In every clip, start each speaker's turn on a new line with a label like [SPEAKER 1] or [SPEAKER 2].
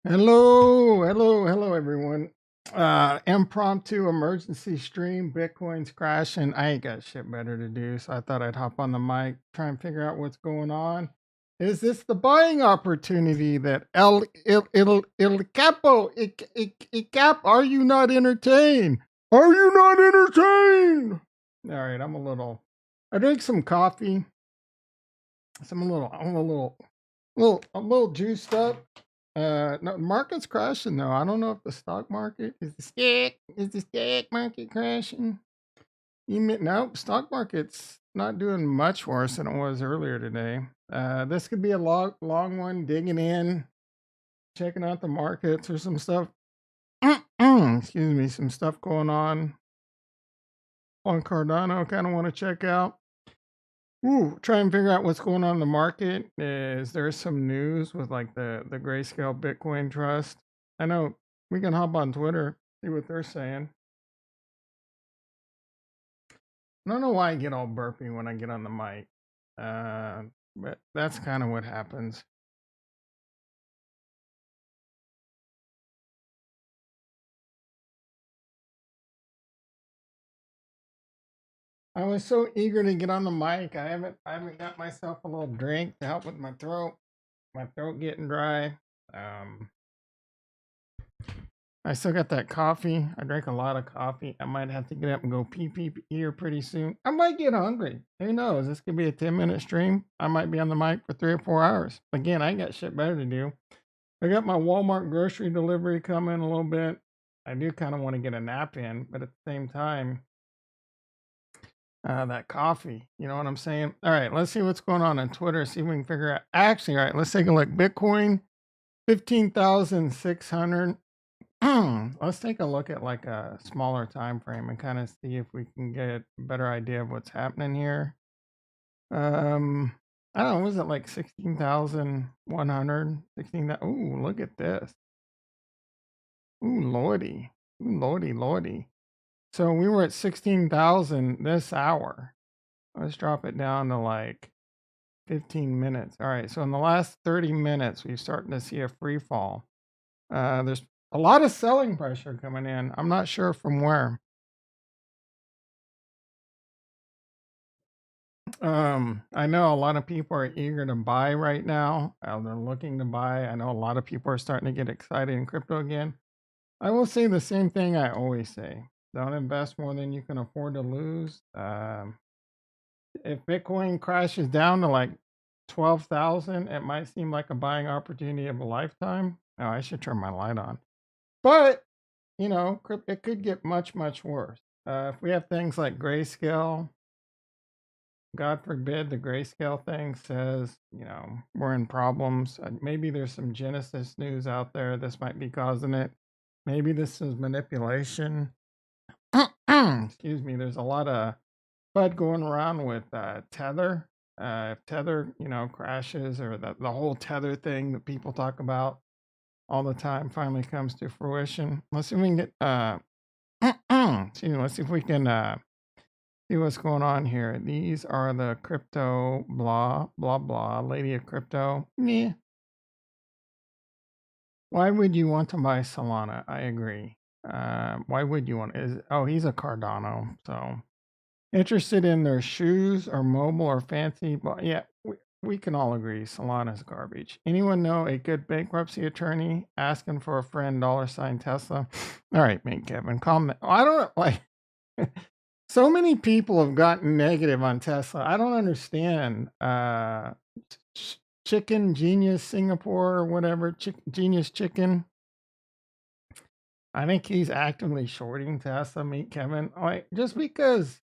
[SPEAKER 1] Hello, everyone. Impromptu emergency stream. Bitcoin's crashing. I ain't got shit better to do, so I thought I'd hop on the mic, try and figure out what's going on. Is this the buying opportunity that El Capo, it Cap? Are you not entertained? Are you not entertained? All right, I drink some coffee. I'm a little juiced up. No, market's crashing though. I don't know if the stock market is the stock market crashing. Nope, stock market's not doing much worse than it was earlier today. This could be a long one. Digging in, checking out the markets or some stuff. Excuse me, some stuff going on Cardano. Kind of want to check out. Try and figure out what's going on in the market. Is there some news with like the Grayscale Bitcoin Trust? I know we can hop on Twitter, see what they're saying. I don't know why I get all burpy when I get on the mic, but that's kind of what happens. I was so eager to get on the mic. I haven't got myself a little drink to help with my throat. My throat getting dry. Um, I still got that coffee. I drank a lot of coffee. I might have to get up and go pee here pretty soon. I might get hungry. Who knows? This could be a 10-minute stream. I might be on the mic for 3 or 4 hours. Again, I ain't got shit better to do. I got my Walmart grocery delivery coming a little bit. I do kind of want to get a nap in, but at the same time, that coffee, you know what I'm saying? All right, let's see what's going on Twitter. See if we can figure out. Actually, all right, let's take a look. Bitcoin, 15,600. Let's take a look at like a smaller time frame and kind of see if we can get a better idea of what's happening here. Um, I don't know, was it like 16,100? 16, ooh, look at this. Ooh, lordy. Ooh, lordy. So we were at 16,000 this hour. Let's drop it down to like 15 minutes. All right, so in the last 30 minutes, we're starting to see a free fall. There's a lot of selling pressure coming in. I'm not sure from where. I know a lot of people are eager to buy right now. They're looking to buy. I know a lot of people are starting to get excited in crypto again. I will say the same thing I always say: don't invest more than you can afford to lose. If Bitcoin crashes down to like 12,000, it might seem like a buying opportunity of a lifetime. Oh, I should turn my light on. But it could get much worse. If we have things like grayscale, God forbid the grayscale thing says, we're in problems. Maybe there's some Genesis news out there. This might be causing it. Maybe this is manipulation. Excuse me. There's a lot of FUD going around with Tether. If Tether, crashes, or the whole Tether thing that people talk about all the time finally comes to fruition. Let's see if we can get excuse me, let's see if we can see what's going on here. These are the crypto blah blah blah lady of crypto. Meh. Why would you want to buy Solana? I agree. Why would you want? He's a Cardano, so interested in their shoes or mobile or fancy. But yeah, we can all agree Solana's garbage. Anyone know a good bankruptcy attorney? Asking for a friend. $ Tesla. All right, mate, Kevin, calm down. I don't like. So many people have gotten negative on Tesla. I don't understand. Chicken Genius Singapore or whatever, Genius Chicken. I think he's actively shorting Tesla. Meet Kevin. Like, just because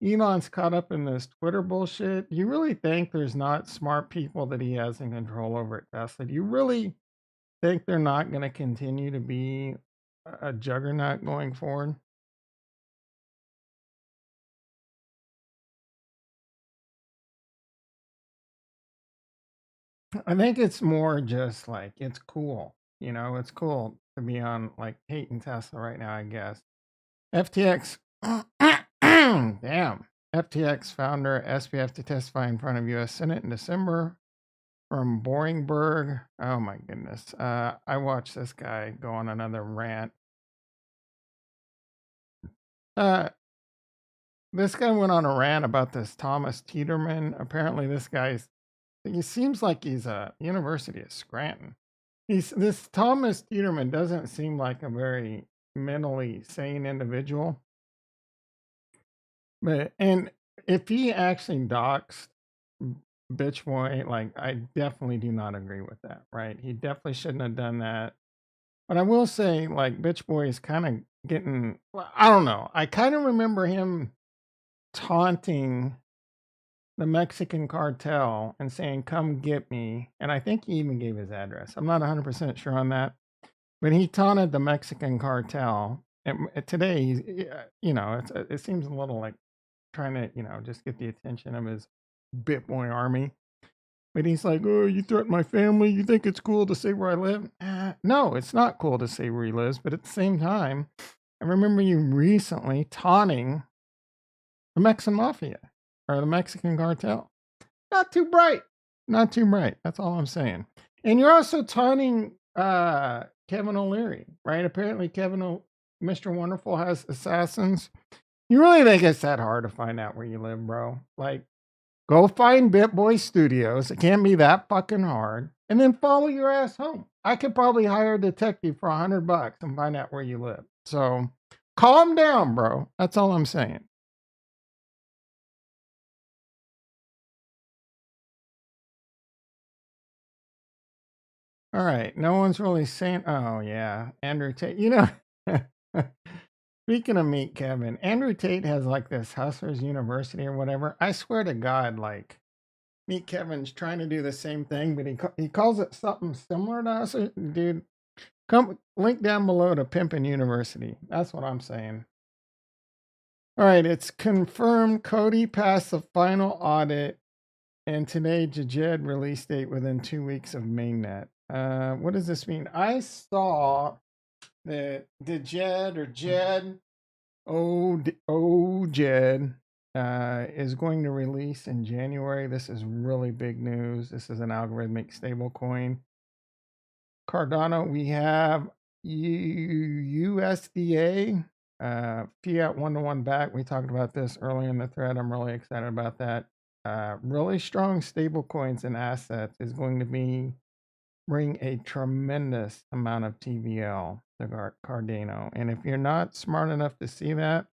[SPEAKER 1] Elon's caught up in this Twitter bullshit, you really think there's not smart people that he has in control over at Tesla? Do you really think they're not going to continue to be a juggernaut going forward? I think it's more just like it's cool. It's cool to be on like hating Tesla right now, I guess. FTX, damn. FTX founder SBF to testify in front of U.S. Senate in December. from Boringburg. Oh my goodness. I watched this guy go on another rant. Uh, this guy went on a rant about this Thomas Teeterman. Apparently, he seems like he's a University of Scranton. This Thomas Teeterman doesn't seem like a very mentally sane individual. And if he actually doxed Bitch Boy, like I definitely do not agree with that, right? He definitely shouldn't have done that. But I will say, like, Bitch Boy is kind of getting, well, I don't know. I kind of remember him taunting the Mexican cartel and saying, "Come get me." And I think he even gave his address. I'm not 100% sure on that. But he taunted the Mexican cartel. And today, it seems a little like trying to, just get the attention of his Bitboy army. But he's like, "Oh, you threaten my family? You think it's cool to say where I live?" No, it's not cool to say where he lives. But at the same time, I remember you recently taunting the Mexican mafia or the Mexican cartel. Not too bright. Not too bright. That's all I'm saying. And you're also taunting Kevin O'Leary, right? Apparently, Mr. Wonderful has assassins. You really think it's that hard to find out where you live, bro? Like, go find BitBoy Studios. It can't be that fucking hard. And then follow your ass home. I could probably hire a detective for $100 and find out where you live. So calm down, bro. That's all I'm saying. All right. No one's really saying, oh, yeah. Andrew Tate. Speaking of Meet Kevin, Andrew Tate has like this Hustlers University or whatever. I swear to God, like, Meet Kevin's trying to do the same thing, but he calls it something similar to us. Dude, come link down below to Pimpin' University. That's what I'm saying. All right, it's confirmed Cody passed the final audit, and today Jajed release date within 2 weeks of mainnet. What does this mean? I saw that Jed or Jed, Jed, is going to release in January. This is really big news. This is an algorithmic stablecoin. Cardano, we have USDA, fiat 1-to-1 back. We talked about this earlier in the thread. I'm really excited about that. Really strong stable coins and assets is going to bring a tremendous amount of TVL to Cardano. And if you're not smart enough to see that,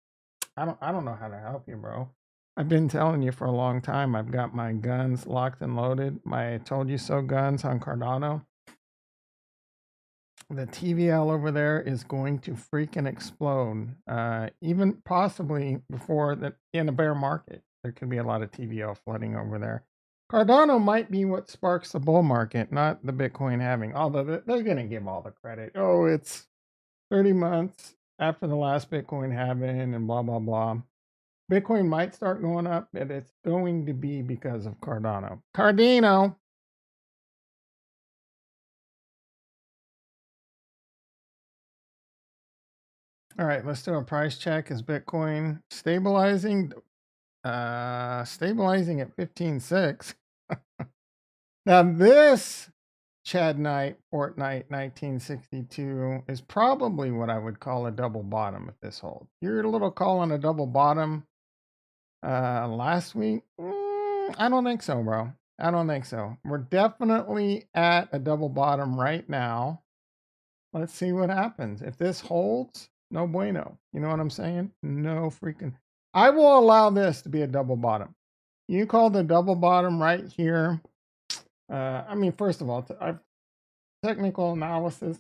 [SPEAKER 1] I don't know how to help you, bro. I've been telling you for a long time. I've got my guns locked and loaded. My told you so guns on Cardano. The TVL over there is going to freaking explode. Even possibly before that in a bear market, there could be a lot of TVL flooding over there. Cardano might be what sparks the bull market, not the Bitcoin halving. Although they're going to give all the credit. Oh, it's 30 months after the last Bitcoin halving and blah, blah, blah. Bitcoin might start going up, but it's going to be because of Cardano. Cardano. All right, let's do a price check. Is Bitcoin stabilizing? Stabilizing at 15.6. Now this Chad Knight Fortnite 1962 is probably what I would call a double bottom if this holds. You're a little call on a double bottom last week. I don't think so, bro. I don't think so. We're definitely at a double bottom right now. Let's see what happens. If this holds, no bueno. You know what I'm saying? No freaking. I will allow this to be a double bottom. You call the double bottom right here. I mean, first of all, technical analysis,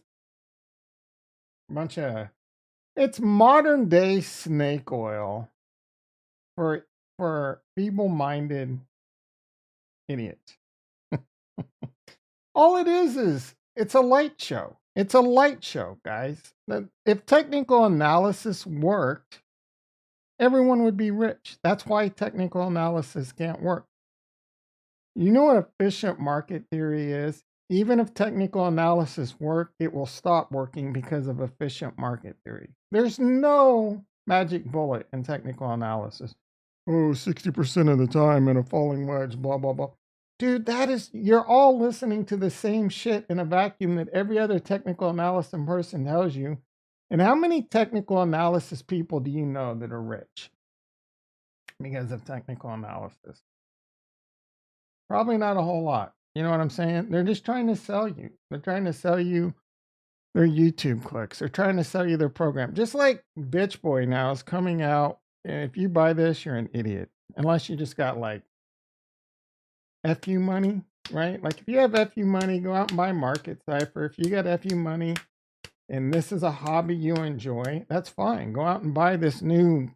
[SPEAKER 1] bunch of it's modern day snake oil for feeble-minded idiots. All it is it's a light show. It's a light show, guys. If technical analysis worked, everyone would be rich. That's why technical analysis can't work. You know what efficient market theory is? Even if technical analysis worked, it will stop working because of efficient market theory. There's no magic bullet in technical analysis. Oh, 60% of the time in a falling wedge, blah, blah, blah. Dude, you're all listening to the same shit in a vacuum that every other technical analysis person tells you. And how many technical analysis people do you know that are rich because of technical analysis? Probably not a whole lot. You know what I'm saying? They're just trying to sell you. They're trying to sell you their YouTube clicks. They're trying to sell you their program. Just like Bitch Boy now is coming out. And if you buy this, you're an idiot. Unless you just got like FU money, right? Like if you have FU money, go out and buy Market Cipher. If you got FU money and this is a hobby you enjoy, that's fine. Go out and buy this new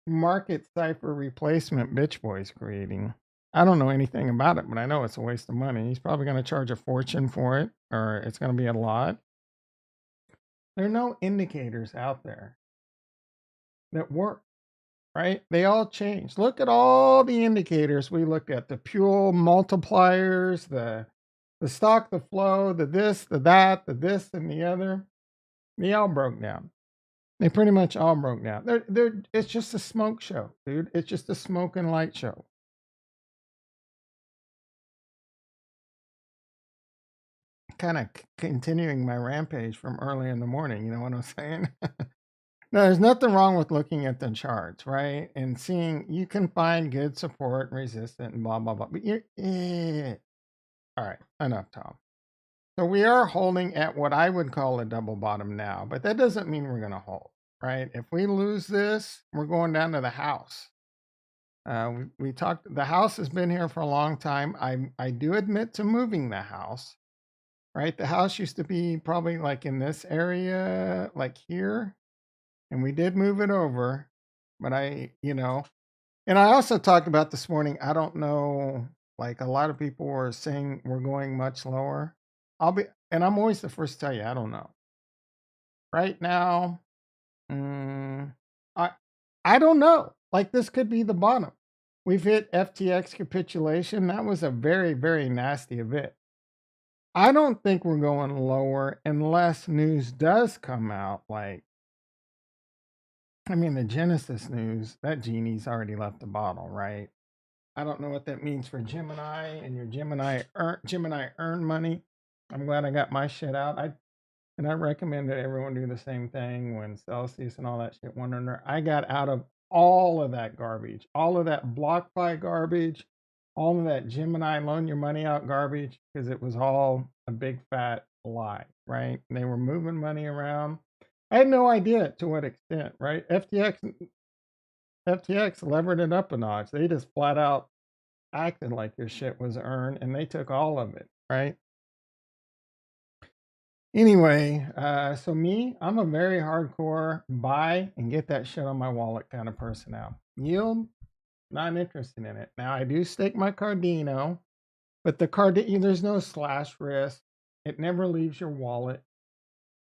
[SPEAKER 1] Market Cipher replacement Bitch Boy's creating. I don't know anything about it, but I know it's a waste of money. He's probably going to charge a fortune for it, or it's going to be a lot. There are no indicators out there that work, right? They all change. Look at all the indicators we looked at, the Puel multipliers, the stock, the flow, the this, the that, the this, and the other. They all broke down. They pretty much all broke down. It's just a smoke show, dude. It's just a smoke and light show. Kind of continuing my rampage from early in the morning. You know what I'm saying? No, there's nothing wrong with looking at the charts, right? And seeing you can find good support and resistance and blah, blah, blah. But all right, enough, Tom. So we are holding at what I would call a double bottom now, but that doesn't mean we're going to hold, right? If we lose this, we're going down to the house. We talked, the house has been here for a long time. I do admit to moving the house, right? The house used to be probably like in this area, like here, and we did move it over. But and I also talked about this morning, I don't know, like a lot of people were saying we're going much lower. And I'm always the first to tell you, I don't know. Right now, I I don't know. Like this could be the bottom. We've hit FTX capitulation. That was a very, very nasty event. I don't think we're going lower unless news does come out. Like, I mean, the Genesis news, that genie's already left the bottle, right? I don't know what that means for Gemini and your Gemini earn money. I'm glad I got my shit out. I recommend that everyone do the same thing when Celsius and all that shit went under. I got out of all of that garbage, all of that BlockFi garbage, all of that Gemini loan your money out garbage, because it was all a big fat lie, right? And they were moving money around. I had no idea to what extent, right? FTX levered it up a notch. They just flat out acted like their shit was earned and they took all of it, right? Anyway, so me, I'm a very hardcore buy and get that shit on my wallet kind of person now. Yield, not interested in it. Now I do stake my Cardino, but there's no slash risk. It never leaves your wallet.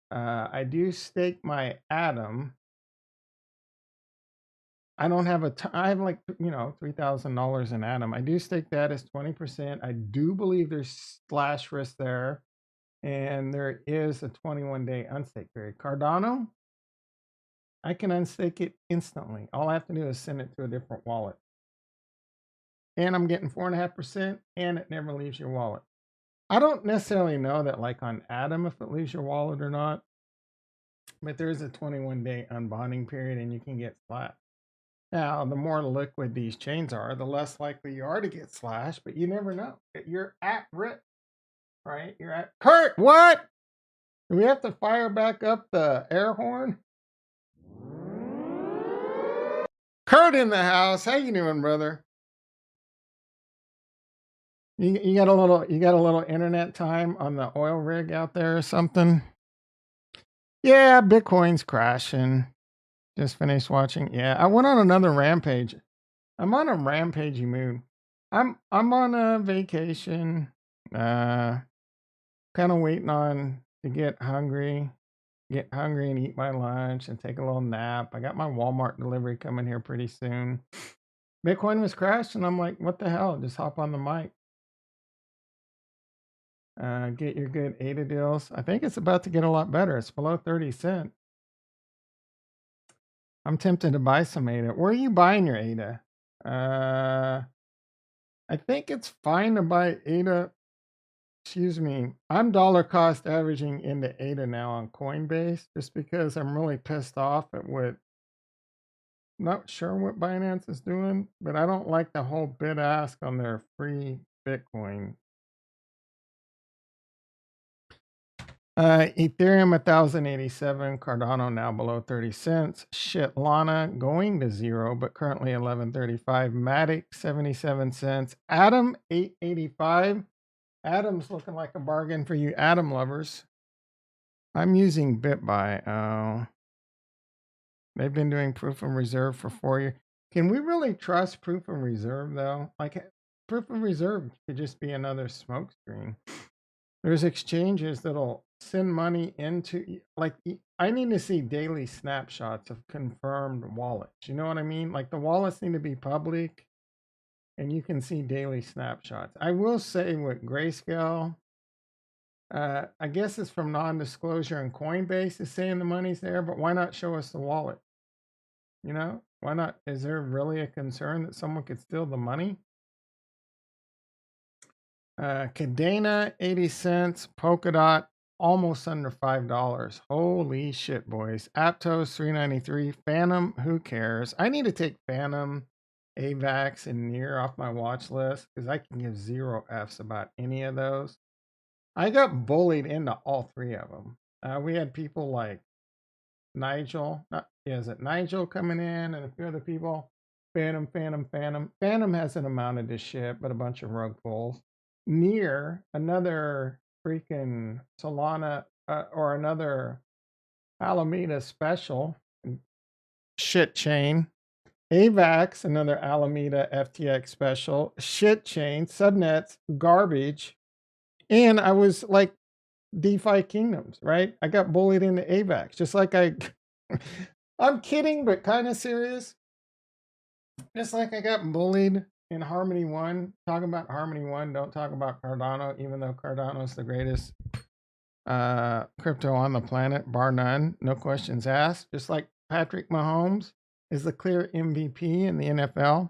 [SPEAKER 1] I do stake my Atom. I don't have I have like, $3,000 in Atom. I do stake that as 20%. I do believe there's slash risk there. And there is a 21-day unstake period. Cardano, I can unstake it instantly. All I have to do is send it to a different wallet. And I'm getting 4.5%, and it never leaves your wallet. I don't necessarily know that, like on Atom, if it leaves your wallet or not. But there's a 21-day unbonding period, and you can get slapped. Now, the more liquid these chains are, the less likely you are to get slashed, but you never know. You're at risk, right? You're at Kurt. What? Do we have to fire back up the air horn? Kurt in the house. How you doing, brother? You got a little internet time on the oil rig out there or something? Yeah, Bitcoin's crashing. Just finished watching. Yeah, I went on another rampage. I'm on a rampagey mood. I'm on a vacation. Kind of waiting on to get hungry and eat my lunch and take a little nap. I got my Walmart delivery coming here pretty soon. Bitcoin was crashed, and I'm like, what the hell? Just hop on the mic. Get your good ADA deals. I think it's about to get a lot better. It's below 30 cents. I'm tempted to buy some ADA. Where are you buying your ADA? I think it's fine to buy ADA. Excuse me. I'm dollar cost averaging into ADA now on Coinbase just because I'm really pissed off at what, not sure what Binance is doing, but I don't like the whole bid ask on their free Bitcoin. Ethereum 1087, Cardano now below 30 cents. Shit, Lana going to zero, but currently 1135. Matic 77 cents. Atom 885. Atom's looking like a bargain for you Atom lovers. I'm using BitBuy. Oh, they've been doing proof of reserve for 4 years. Can we really trust proof of reserve though? Like proof of reserve could just be another smokescreen. There's exchanges that'll send money into, like, I need to see daily snapshots of confirmed wallets. You know what I mean? Like the wallets need to be public and you can see daily snapshots. I will say with Grayscale, I guess it's from non-disclosure, and Coinbase is saying the money's there, but why not show us the wallet? You know, why not? Is there really a concern that someone could steal the money? Cadena 80 cents, Polkadot almost under $5. Holy shit, boys. Aptos 393, Phantom, who cares? I need to take Phantom, AVAX, and Near off my watch list because I can give zero Fs about any of those. I got bullied into all three of them. We had people like Nigel, is it Nigel coming in and a few other people? Phantom, Phantom, Phantom. Phantom hasn't amounted to shit, but a bunch of rug pulls. Near another freaking Solana or another Alameda special shit chain. AVAX, another Alameda FTX special shit chain. Subnets, garbage. And I was like, DeFi Kingdoms, right? I got bullied into AVAX, just like I'm kidding, but kind of serious. Just like I got bullied in Harmony One. Talking about Harmony One, don't talk about Cardano, even though Cardano is the greatest crypto on the planet, bar none, no questions asked. Just like Patrick Mahomes is the clear MVP in the NFL.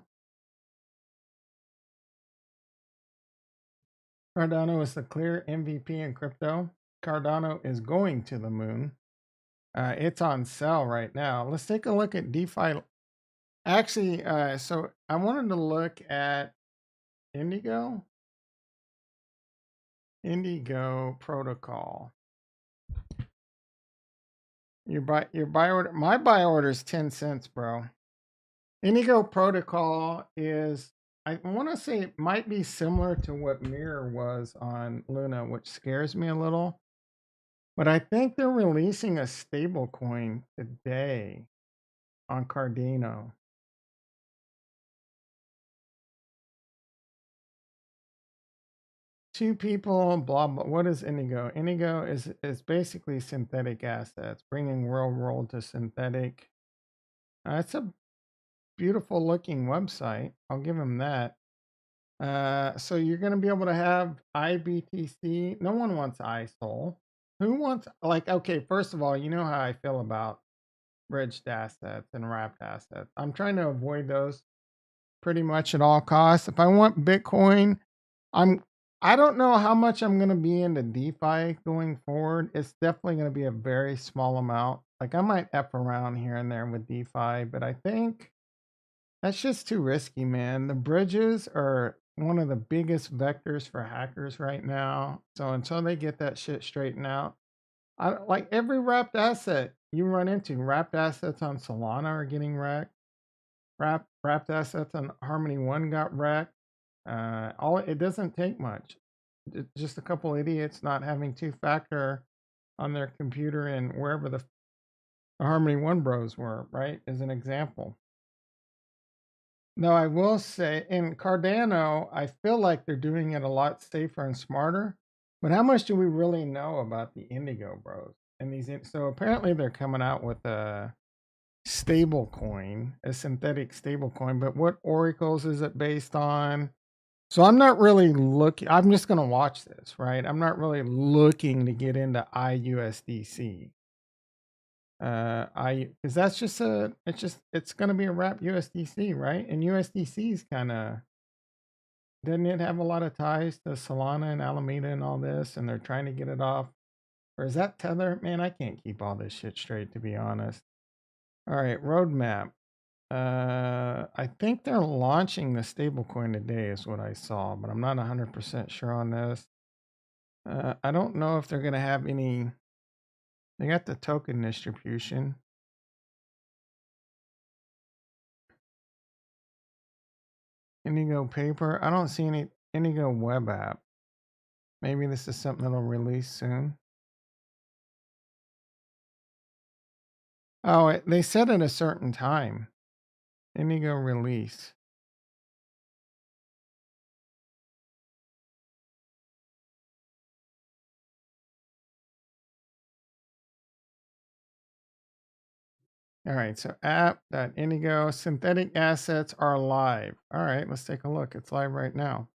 [SPEAKER 1] Cardano is the clear MVP in crypto. Cardano is going to the moon. It's on sale right now. Let's take a look at DeFi. Actually, so I wanted to look at Indigo. Indigo protocol. Your buy order. My buy order is 10 cents, bro. Indigo protocol is, I want to say it might be similar to what Mirror was on Luna, which scares me a little. But I think they're releasing a stable coin today on Cardano. Two people, blah blah. What is Indigo? Indigo is basically synthetic assets, bringing real world to synthetic. It's a beautiful looking website. I'll give them that. So you're going to be able to have IBTC. No one wants ISOL. Who wants, like, okay, first of all, you know how I feel about bridged assets and wrapped assets. I'm trying to avoid those pretty much at all costs. If I want Bitcoin, I'm I don't know how much I'm going to be into DeFi going forward. It's definitely going to be a very small amount. Like I might F around here and there with DeFi, but I think that's just too risky, man. The bridges are one of the biggest vectors for hackers right now. So until they get that shit straightened out, I like every wrapped asset you run into. Wrapped assets on Solana are getting wrecked. Wrapped assets on Harmony One got wrecked. All it doesn't take much. Just a couple idiots not having two-factor on their computer and wherever the Harmony One bros were, right? As an example. No, I will say in Cardano, I feel like they're doing it a lot safer and smarter. But how much do we really know about the Indigo bros? And so apparently they're coming out with a stable coin, a synthetic stable coin. But what oracles is it based on? So I'm not really looking. I'm just going to watch this, right? I'm not really looking to get into IUSDC. Because that's just it's going to be a wrap USDC, right? And USDC is kind of Didn't it have a lot of ties to Solana and Alameda and all this, and they're trying to get it off? Or is that Tether? Man, I can't keep all this shit straight, to be honest. All right, roadmap. I think they're launching the stablecoin today, is what I saw, but I'm not 100% sure on this. I don't know if they're going to have any. They got the token distribution. Indigo paper. I don't see any Indigo web app. Maybe this is something that'll release soon. Oh, they said at a certain time. Indigo release. All right, so app.indigo synthetic assets are live. All right, let's take a look. It's live right now.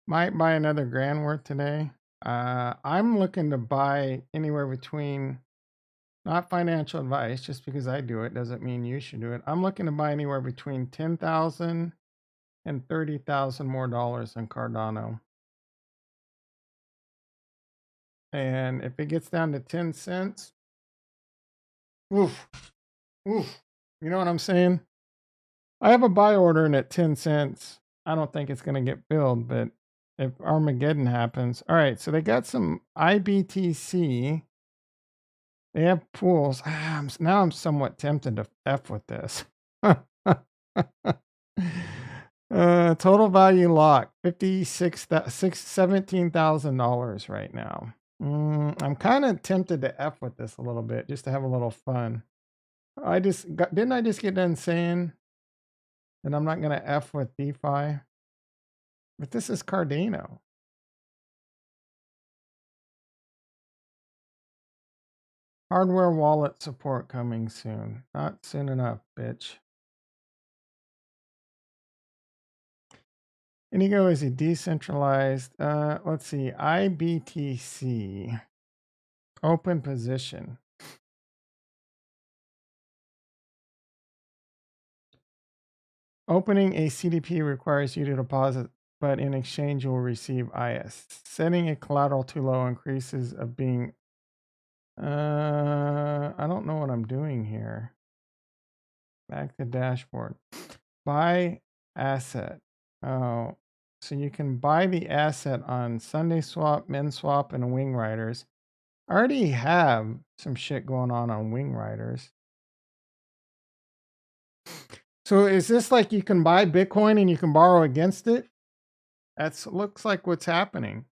[SPEAKER 1] Might buy another grand worth today. I'm looking to buy anywhere between, not financial advice, just because I do it doesn't mean you should do it. I'm looking to buy anywhere between 10,000 and 30,000 more dollars in Cardano. And if it gets down to 10 cents, oof, oof. You know what I'm saying? I have a buy order in at 10 cents. I don't think it's going to get filled, but if Armageddon happens. All right, so they got some IBTC. They have pools. Now I'm somewhat tempted to F with this. Total value lock, $17,000 right now. I'm kind of tempted to F with this a little bit just to have a little fun. Didn't I just get done saying that I'm not going to F with DeFi? But this is Cardano. Hardware wallet support coming soon. Not soon enough, bitch. Indigo is a decentralized, let's see, IBTC. Open position. Opening a CDP requires you to deposit, but in exchange you will receive IS. Setting a collateral too low increases of being, I don't know what I'm doing here. Back to dashboard. Buy asset. Oh, so you can buy the asset on Sunday Swap, MinSwap, and Wing Riders. I already have some shit going on Wing Riders. So is this like you can buy Bitcoin and you can borrow against it? That's looks like what's happening.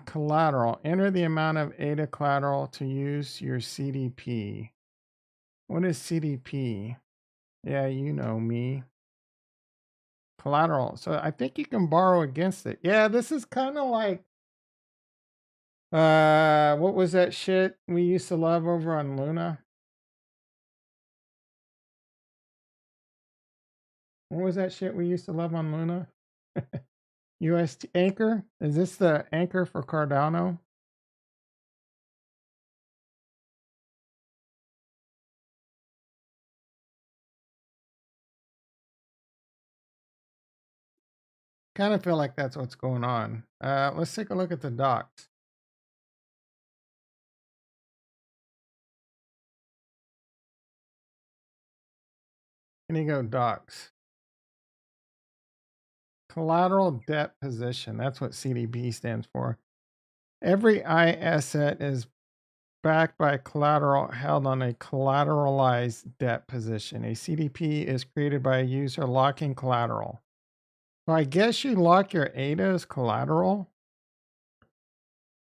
[SPEAKER 1] Collateral. Enter the amount of ADA collateral to use your CDP. What is CDP? Yeah, you know me. Collateral. So I think you can borrow against it. Yeah, this is kind of like what was that shit we used to love over on Luna? What was that shit we used to love on Luna? UST Anchor? Is this the Anchor for Cardano? Kind of feel like that's what's going on. Let's take a look at the docs. Indigo docs. Collateral debt position. That's what CDP stands for. Every I asset is backed by collateral held on a collateralized debt position. A CDP is created by a user locking collateral. So I guess you lock your ADA as collateral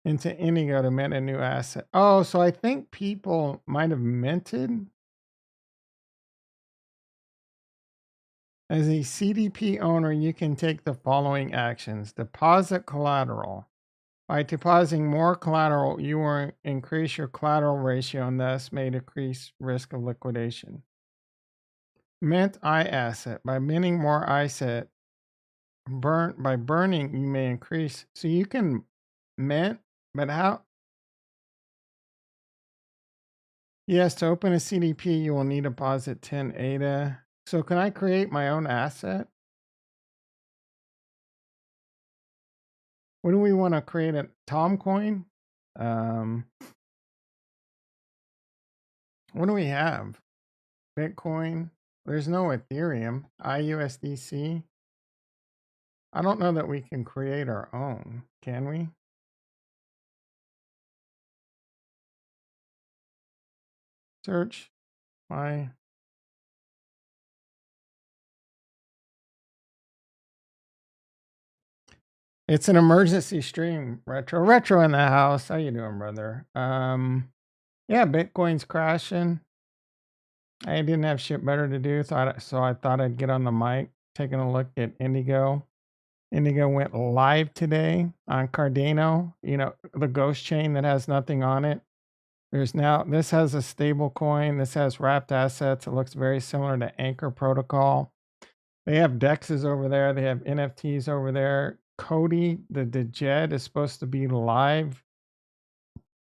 [SPEAKER 1] into Indigo to mint a new asset. Oh, so I think people might have minted. As a CDP owner, you can take the following actions. Deposit collateral. By depositing more collateral, you will increase your collateral ratio and thus may decrease risk of liquidation. Mint I asset. By minting more asset, by burning, you may increase. So you can mint, but how? Yes, to open a CDP, you will need to deposit 10 ADA. So can I create my own asset? What do we want to create? A Tom coin? Um, what do we have? Bitcoin? There's no Ethereum. IUSDC? I don't know that we can create our own. Can we? Search my. It's an emergency stream. Retro in the house. How you doing, brother? Yeah, Bitcoin's crashing. I didn't have shit better to do, so I thought I'd get on the mic, taking a look at Indigo. Indigo went live today on Cardano, the ghost chain that has nothing on it. This has a stable coin. This has wrapped assets. It looks very similar to Anchor Protocol. They have DEXs over there. They have NFTs over there. Cody, the Dejed, is supposed to be live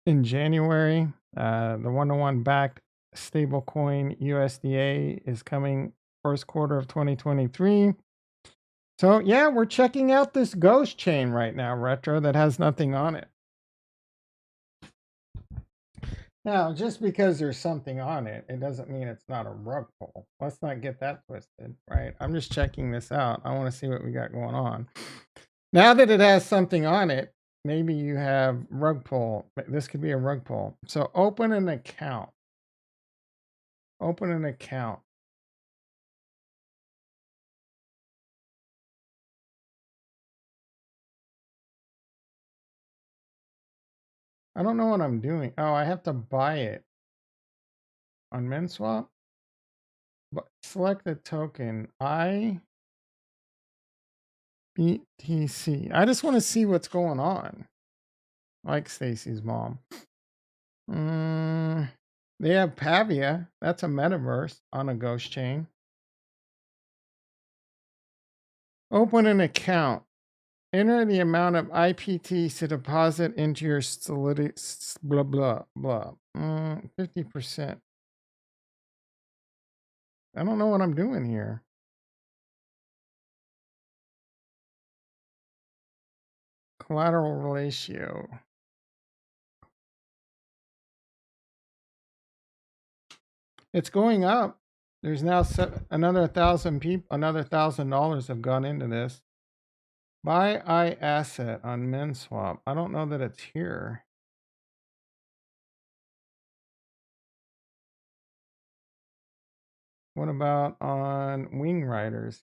[SPEAKER 1] in January. The one-to-one backed stablecoin USDA is coming first quarter of 2023. So yeah, we're checking out this ghost chain right now, Retro, that has nothing on it. Now, just because there's something on it, it doesn't mean it's not a rug pull. Let's not get that twisted, right? I'm just checking this out. I want to see what we got going on. Now that it has something on it, maybe you have rug pull. This could be a rug pull. So open an account. Open an account. I don't know what I'm doing. Oh, I have to buy it on MinSwap. But select the token IBTC. I just want to see what's going on. Like Stacy's mom. They have Pavia. That's a metaverse on a ghost chain. Open an account. Enter the amount of IPT to deposit into your Solidity. Blah blah blah. 50%. I don't know what I'm doing here. Collateral ratio. It's going up. There's now another 1,000 people. Another $1,000 have gone into this. Buy I asset on MinSwap. I don't know that it's here. What about on Wing Riders?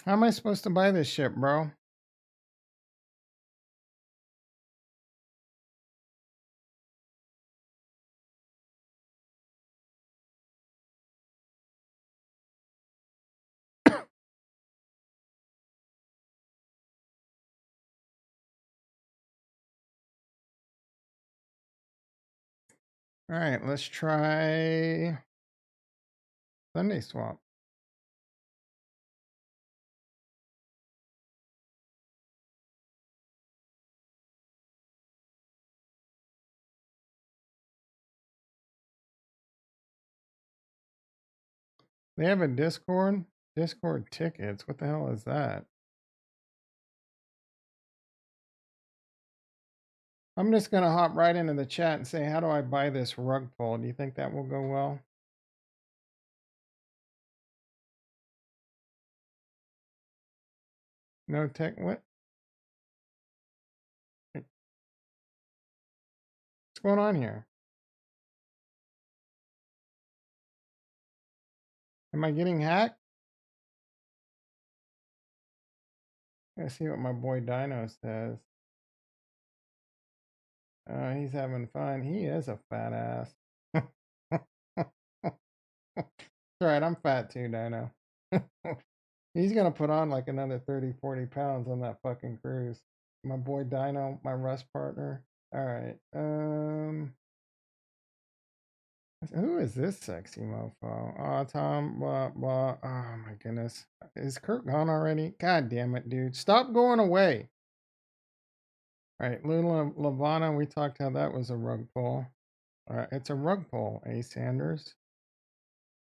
[SPEAKER 1] How am I supposed to buy this shit, bro? All right, let's try Sunday Swap. They have a Discord? Discord tickets. What the hell is that? I'm just going to hop right into the chat and say, how do I buy this rug pull? Do you think that will go well? No tech. What? What's going on here? Am I getting hacked? Let's see what my boy Dino says. He's having fun. He is a fat ass. That's right, I'm fat too, Dino. He's gonna put on like another 30, 40 pounds on that fucking cruise. My boy Dino, my Rust partner. All right. Who is this sexy mofo? Oh, Tom, blah, blah. Oh, my goodness. Is Kurt gone already? God damn it, dude. Stop going away. All right, Luna Lavana, we talked how that was a rug pull. It's a rug pull, Sanders.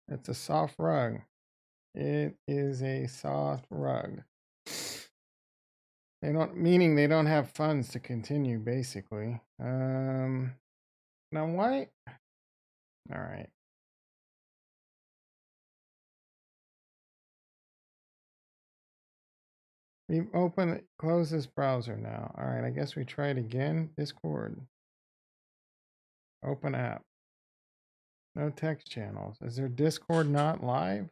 [SPEAKER 1] It's a soft rug. It is a soft rug. Meaning they don't have funds to continue, basically. Now why? All right. We close this browser now. All right, I guess we try it again. Discord. Open app. No text channels. Is there Discord not live?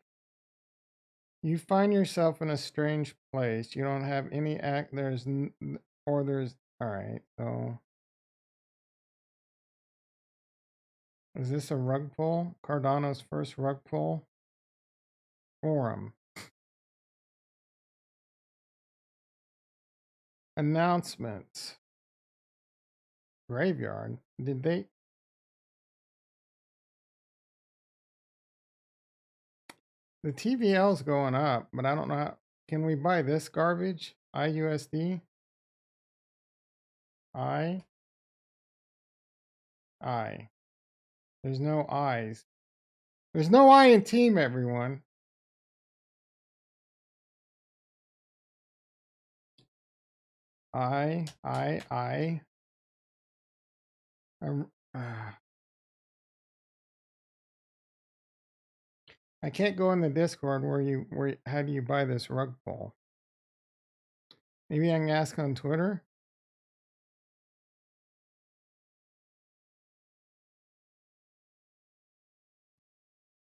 [SPEAKER 1] You find yourself in a strange place. You don't have any all right, so. Is this a rug pull? Cardano's first rug pull? Forum. Announcements. Graveyard. Did they? The TVL's going up, but I don't know how. Can we buy this garbage? IUSD? I. There's no I's. There's no I in team, everyone. I. I can't go in the Discord how do you buy this rug pull? Maybe I can ask on Twitter.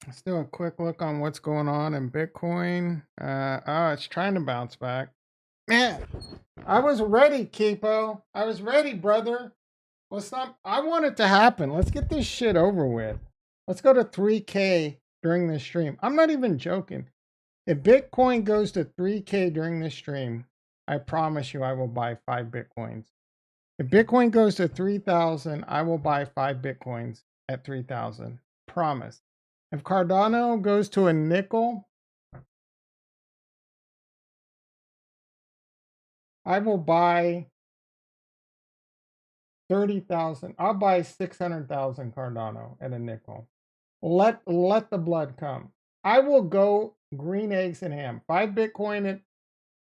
[SPEAKER 1] Let's do a quick look on what's going on in Bitcoin. It's trying to bounce back. Man, I was ready, Kipo. I was ready, brother. I want it to happen. Let's get this shit over with. Let's go to 3K during this stream. I'm not even joking. If Bitcoin goes to 3K during this stream, I promise you I will buy 5 Bitcoins. If Bitcoin goes to 3,000, I will buy 5 Bitcoins at 3,000. Promise. If Cardano goes to a nickel, I will buy 30,000. I'll buy 600,000 Cardano at a nickel. Let the blood come. I will go green eggs and ham. 5 Bitcoin at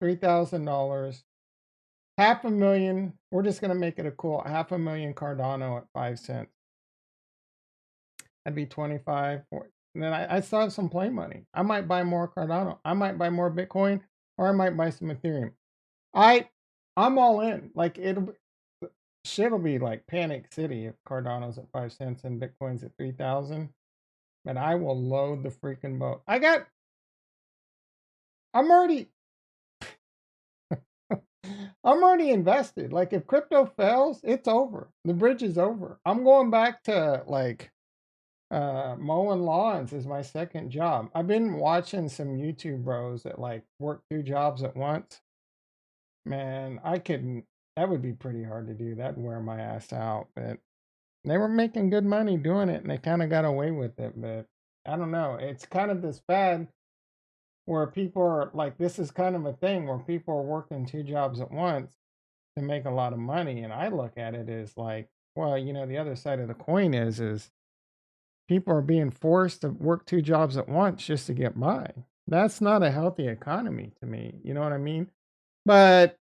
[SPEAKER 1] $3,000. 500,000. We're just gonna make it a cool 500,000 Cardano at 5 cents. That'd be 25. And then I still have some play money. I might buy more Cardano. I might buy more Bitcoin, or I might buy some Ethereum. I'm all in. Like shit'll be like Panic City if Cardano's at 5 cents and Bitcoin's at 3,000. But I will load the freaking boat. I'm already I'm already invested. Like if crypto fails, it's over. The bridge is over. I'm going back to like mowing lawns is my second job. I've been watching some YouTube bros that like work 2 jobs at once. Man, that would be pretty hard to do. That'd wear my ass out. But they were making good money doing it and they kind of got away with it. But I don't know. It's kind of this fad where people are like, this is kind of a thing where people are working 2 jobs at once to make a lot of money. And I look at it as like, well, the other side of the coin is people are being forced to work 2 jobs at once just to get by. That's not a healthy economy to me. You know what I mean? But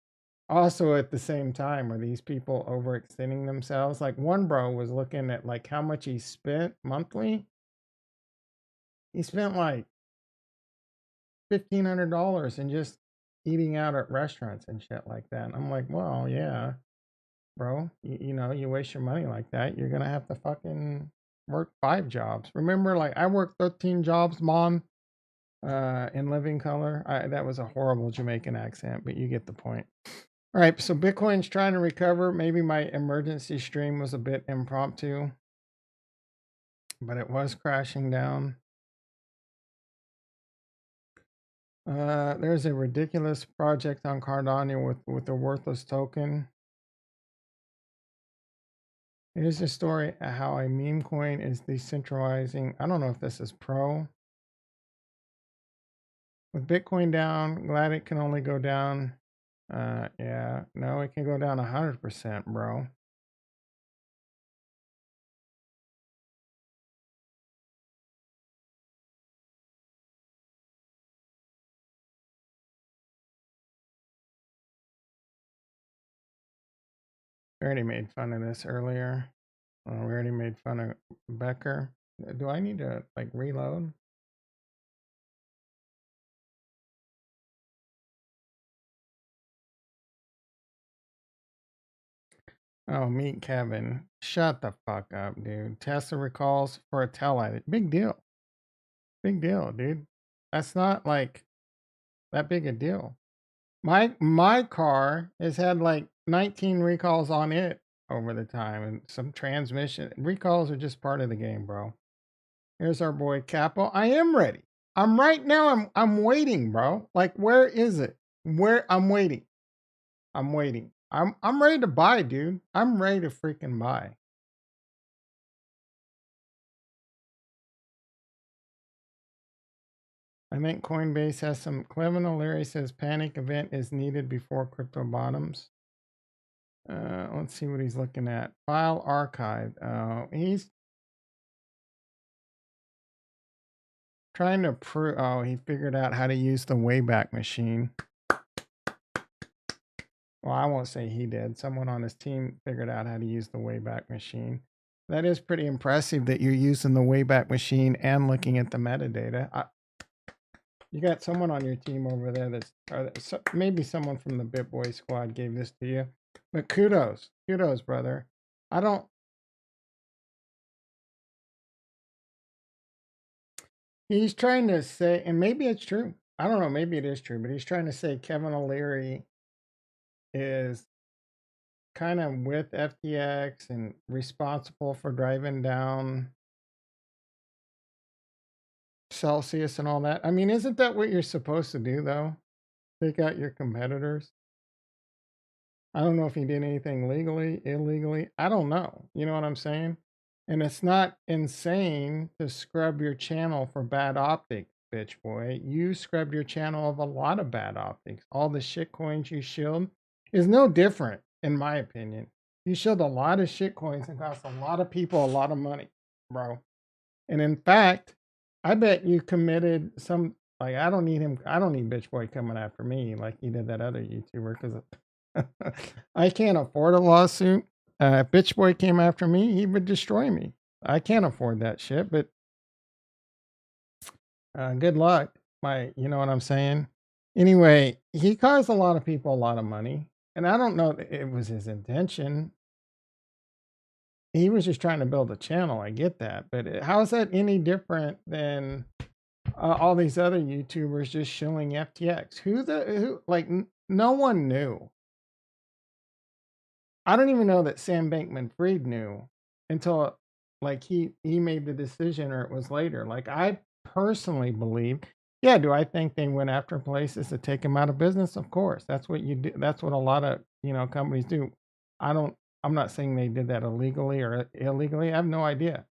[SPEAKER 1] also at the same time, are these people overextending themselves? Like one bro was looking at like how much he spent monthly. He spent like $1,500 in just eating out at restaurants and shit like that. And I'm like, well, yeah, bro, you waste your money like that, you're gonna have to fucking work 5 jobs. Remember, like I worked 13 jobs, mom. in living color. That was a horrible Jamaican accent, but you get the point. All right, so Bitcoin's trying to recover. Maybe my emergency stream was a bit impromptu, but it was crashing down. There's a ridiculous project on Cardano with a worthless token. Here's the story how a meme coin is decentralizing. I don't know if this is pro. With Bitcoin down, glad it can only go down. Yeah, no, it can go down 100%, bro. We already made fun of this earlier. We already made fun of Becker. Do I need to like reload? Oh, meet Kevin. Shut the fuck up, dude. Tesla recalls for a tail light. Big deal. Big deal, dude. That's not like that big a deal. My car has had like 19 recalls on it over the time and some transmission recalls are just part of the game, bro. Here's our boy Capo. I am ready. I'm right now. I'm waiting, bro. Like, where is it? Where I'm waiting. I'm waiting. I'm ready to buy, dude. I'm ready to freaking buy. I think Coinbase has some. Clevin O'Leary says panic event is needed before crypto bottoms. Let's see what he's looking at. File archive. He's trying to prove. Oh, he figured out how to use the Wayback Machine. Well, I won't say he did. Someone on his team figured out how to use the Wayback Machine. That is pretty impressive that you're using the Wayback Machine and looking at the metadata. You got someone on your team over there that's maybe someone from the BitBoy squad gave this to you. But kudos, brother. I don't. He's trying to say, and maybe it's true. I don't know. Maybe it is true, but he's trying to say Kevin O'Leary is kind of with FTX and responsible for driving down Celsius and all that. I mean, isn't that what you're supposed to do, though? Take out your competitors. I don't know if he did anything legally, illegally. I don't know. You know what I'm saying? And it's not insane to scrub your channel for bad optics, bitch boy. You scrubbed your channel of a lot of bad optics. All the shit coins you shield is no different, in my opinion. You shilled a lot of shit coins and cost a lot of people a lot of money, bro. And in fact, I bet you committed some like I don't need him. I don't need bitch boy coming after me like he did that other YouTuber because I can't afford a lawsuit. If bitch boy came after me, he would destroy me. I can't afford that shit. But good luck. You know what I'm saying. Anyway, he caused a lot of people a lot of money, and I don't know that it was his intention. He was just trying to build a channel. I get that, but how is that any different than all these other YouTubers just shilling FTX? Who like no one knew. I don't even know that Sam Bankman-Fried knew until like he made the decision or it was later. Like I personally believe, yeah, do I think they went after places to take them out of business? Of course. That's what you do. That's what a lot of, companies do. I'm not saying they did that illegally or illegally. I have no idea.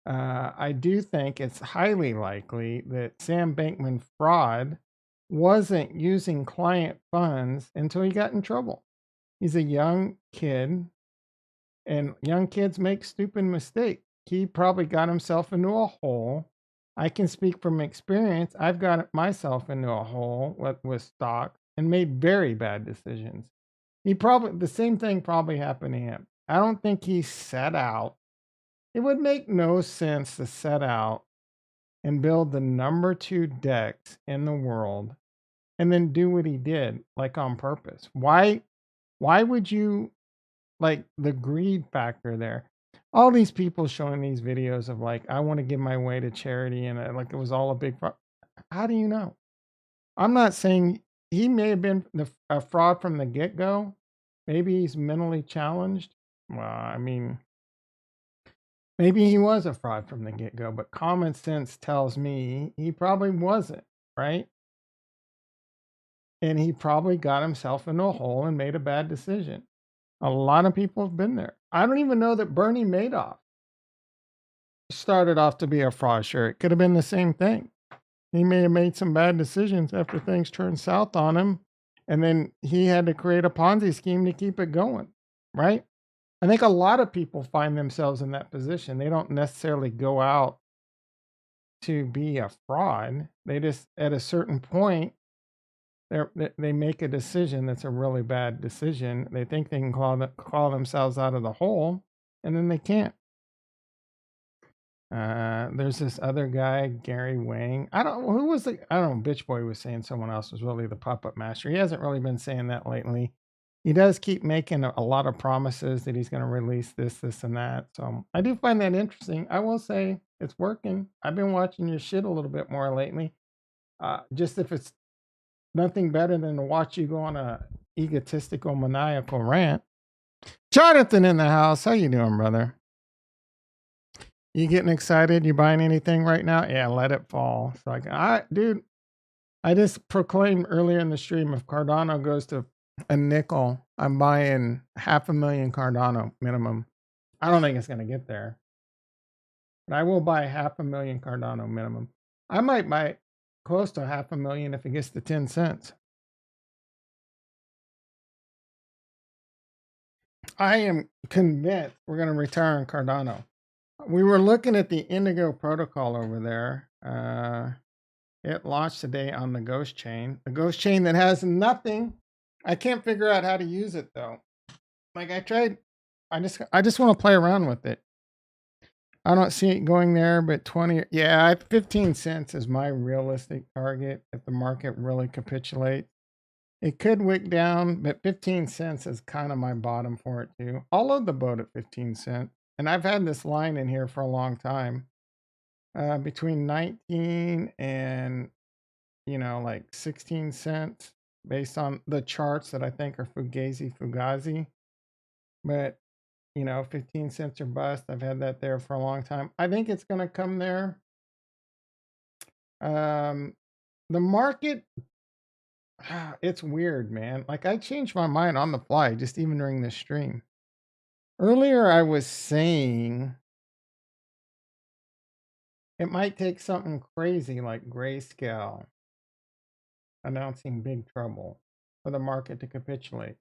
[SPEAKER 1] I do think it's highly likely that Sam Bankman Fraud wasn't using client funds until he got in trouble. He's a young kid, and young kids make stupid mistakes. He probably got himself into a hole. I can speak from experience. I've got myself into a hole with stock and made very bad decisions. The same thing probably happened to him. I don't think he set out. It would make no sense to set out and build the number 2 DEX in the world and then do what he did, like on purpose. Why would you like the greed factor there? All these people showing these videos of like, I want to give my way to charity and like it was all a big How do you know? I'm not saying he may have been a fraud from the get go. Maybe he's mentally challenged. Well, I mean, maybe he was a fraud from the get go, but common sense tells me he probably wasn't, right? And he probably got himself into a hole and made a bad decision. A lot of people have been there. I don't even know that Bernie Madoff started off to be a fraudster. It could have been the same thing. He may have made some bad decisions after things turned south on him, and then he had to create a Ponzi scheme to keep it going, right? I think a lot of people find themselves in that position. They don't necessarily go out to be a fraud. They just, at a certain point, they make a decision that's a really bad decision. They think they can claw themselves out of the hole, and then they can't. There's this other guy, Gary Wang. Who was the, I don't know, Bitch Boy was saying someone else was really the puppet master. He hasn't really been saying that lately. He does keep making a lot of promises that he's going to release this, and that. So I do find that interesting. I will say it's working. I've been watching your shit a little bit more lately. Just if it's nothing better than to watch you go on a egotistical, maniacal rant. Jonathan in the house. How you doing, brother? You getting excited? You buying anything right now? Yeah, let it fall. So dude, I just proclaimed earlier in the stream if Cardano goes to a nickel, I'm buying 500,000 Cardano minimum. I don't think it's gonna get there, but I will buy 500,000 Cardano minimum. I might buy close to 500,000 if it gets to 10 cents. I am convinced we're gonna return Cardano. We were looking at the Indigo protocol over there. It launched today on the Ghost chain. The Ghost chain that has nothing. I can't figure out how to use it though. Like I tried, I just want to play around with it. I don't see it going there, but 20, yeah, 15 cents is my realistic target if the market really capitulates. It could wick down, but 15 cents is kind of my bottom for it too. I'll load the boat at 15 cents. And I've had this line in here for a long time. Between 19 and like 16 cents based on the charts that I think are Fugazi. But, 15 cents or bust. I've had that there for a long time. I think it's going to come there. Um, the market, it's weird, man. Like I changed my mind on the fly, just even during this stream. Earlier, I was saying it might take something crazy like Grayscale announcing big trouble for the market to capitulate.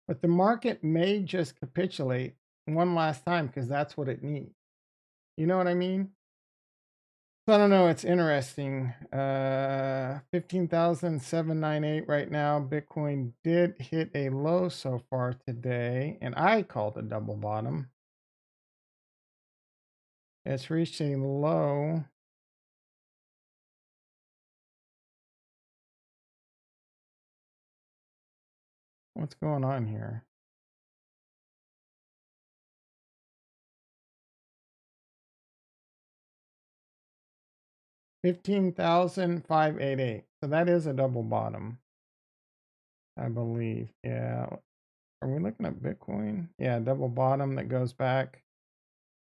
[SPEAKER 1] But the market may just capitulate one last time because that's what it needs. You know what I mean? So I don't know. It's interesting. 15,798 right now. Bitcoin did hit a low so far today, and I called a double bottom. It's reached a low. What's going on here? 15,588. So that is a double bottom, I believe. Yeah. Are we looking at Bitcoin? Yeah, double bottom that goes back.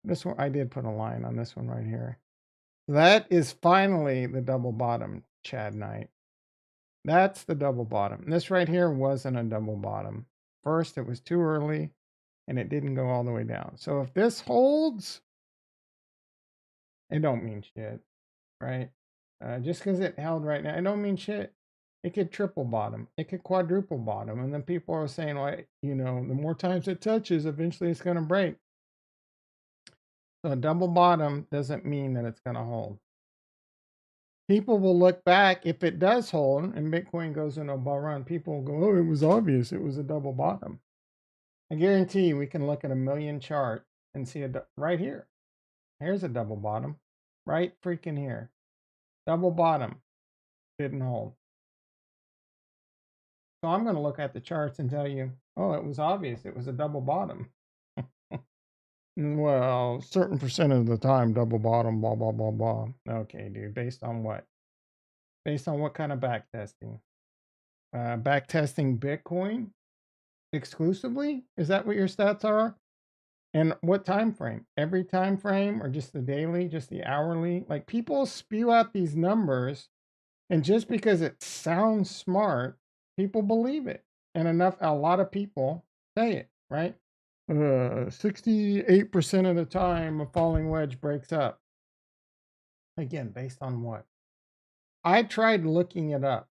[SPEAKER 1] This one, I did put a line on this one right here. That is finally the double bottom, Chad Knight. That's the double bottom. This right here wasn't a double bottom. First, it was too early and it didn't go all the way down. So if this holds, it don't mean shit, right? Just because it held right now, it don't mean shit. It could triple bottom. It could quadruple bottom. And then people are saying, well, the more times it touches, eventually it's going to break. So a double bottom doesn't mean that it's going to hold. People will look back if it does hold and Bitcoin goes in a bull run. People will go, "Oh, it was obvious. It was a double bottom." I guarantee you, we can look at a million chart and see right here. Here's a double bottom, right freaking here. Double bottom didn't hold. So I'm going to look at the charts and tell you, oh, it was obvious. It was a double bottom. Well, certain percent of the time, double bottom, blah, blah, blah, blah. Okay, dude, based on what? Based on what kind of back testing? Back testing Bitcoin exclusively? Is that what your stats are? And what time frame? Every time frame or just the daily, just the hourly? Like people spew out these numbers and just because it sounds smart, people believe it. And a lot of people say it, right? 68% of the time a falling wedge breaks up. Again, based on what? I tried looking it up.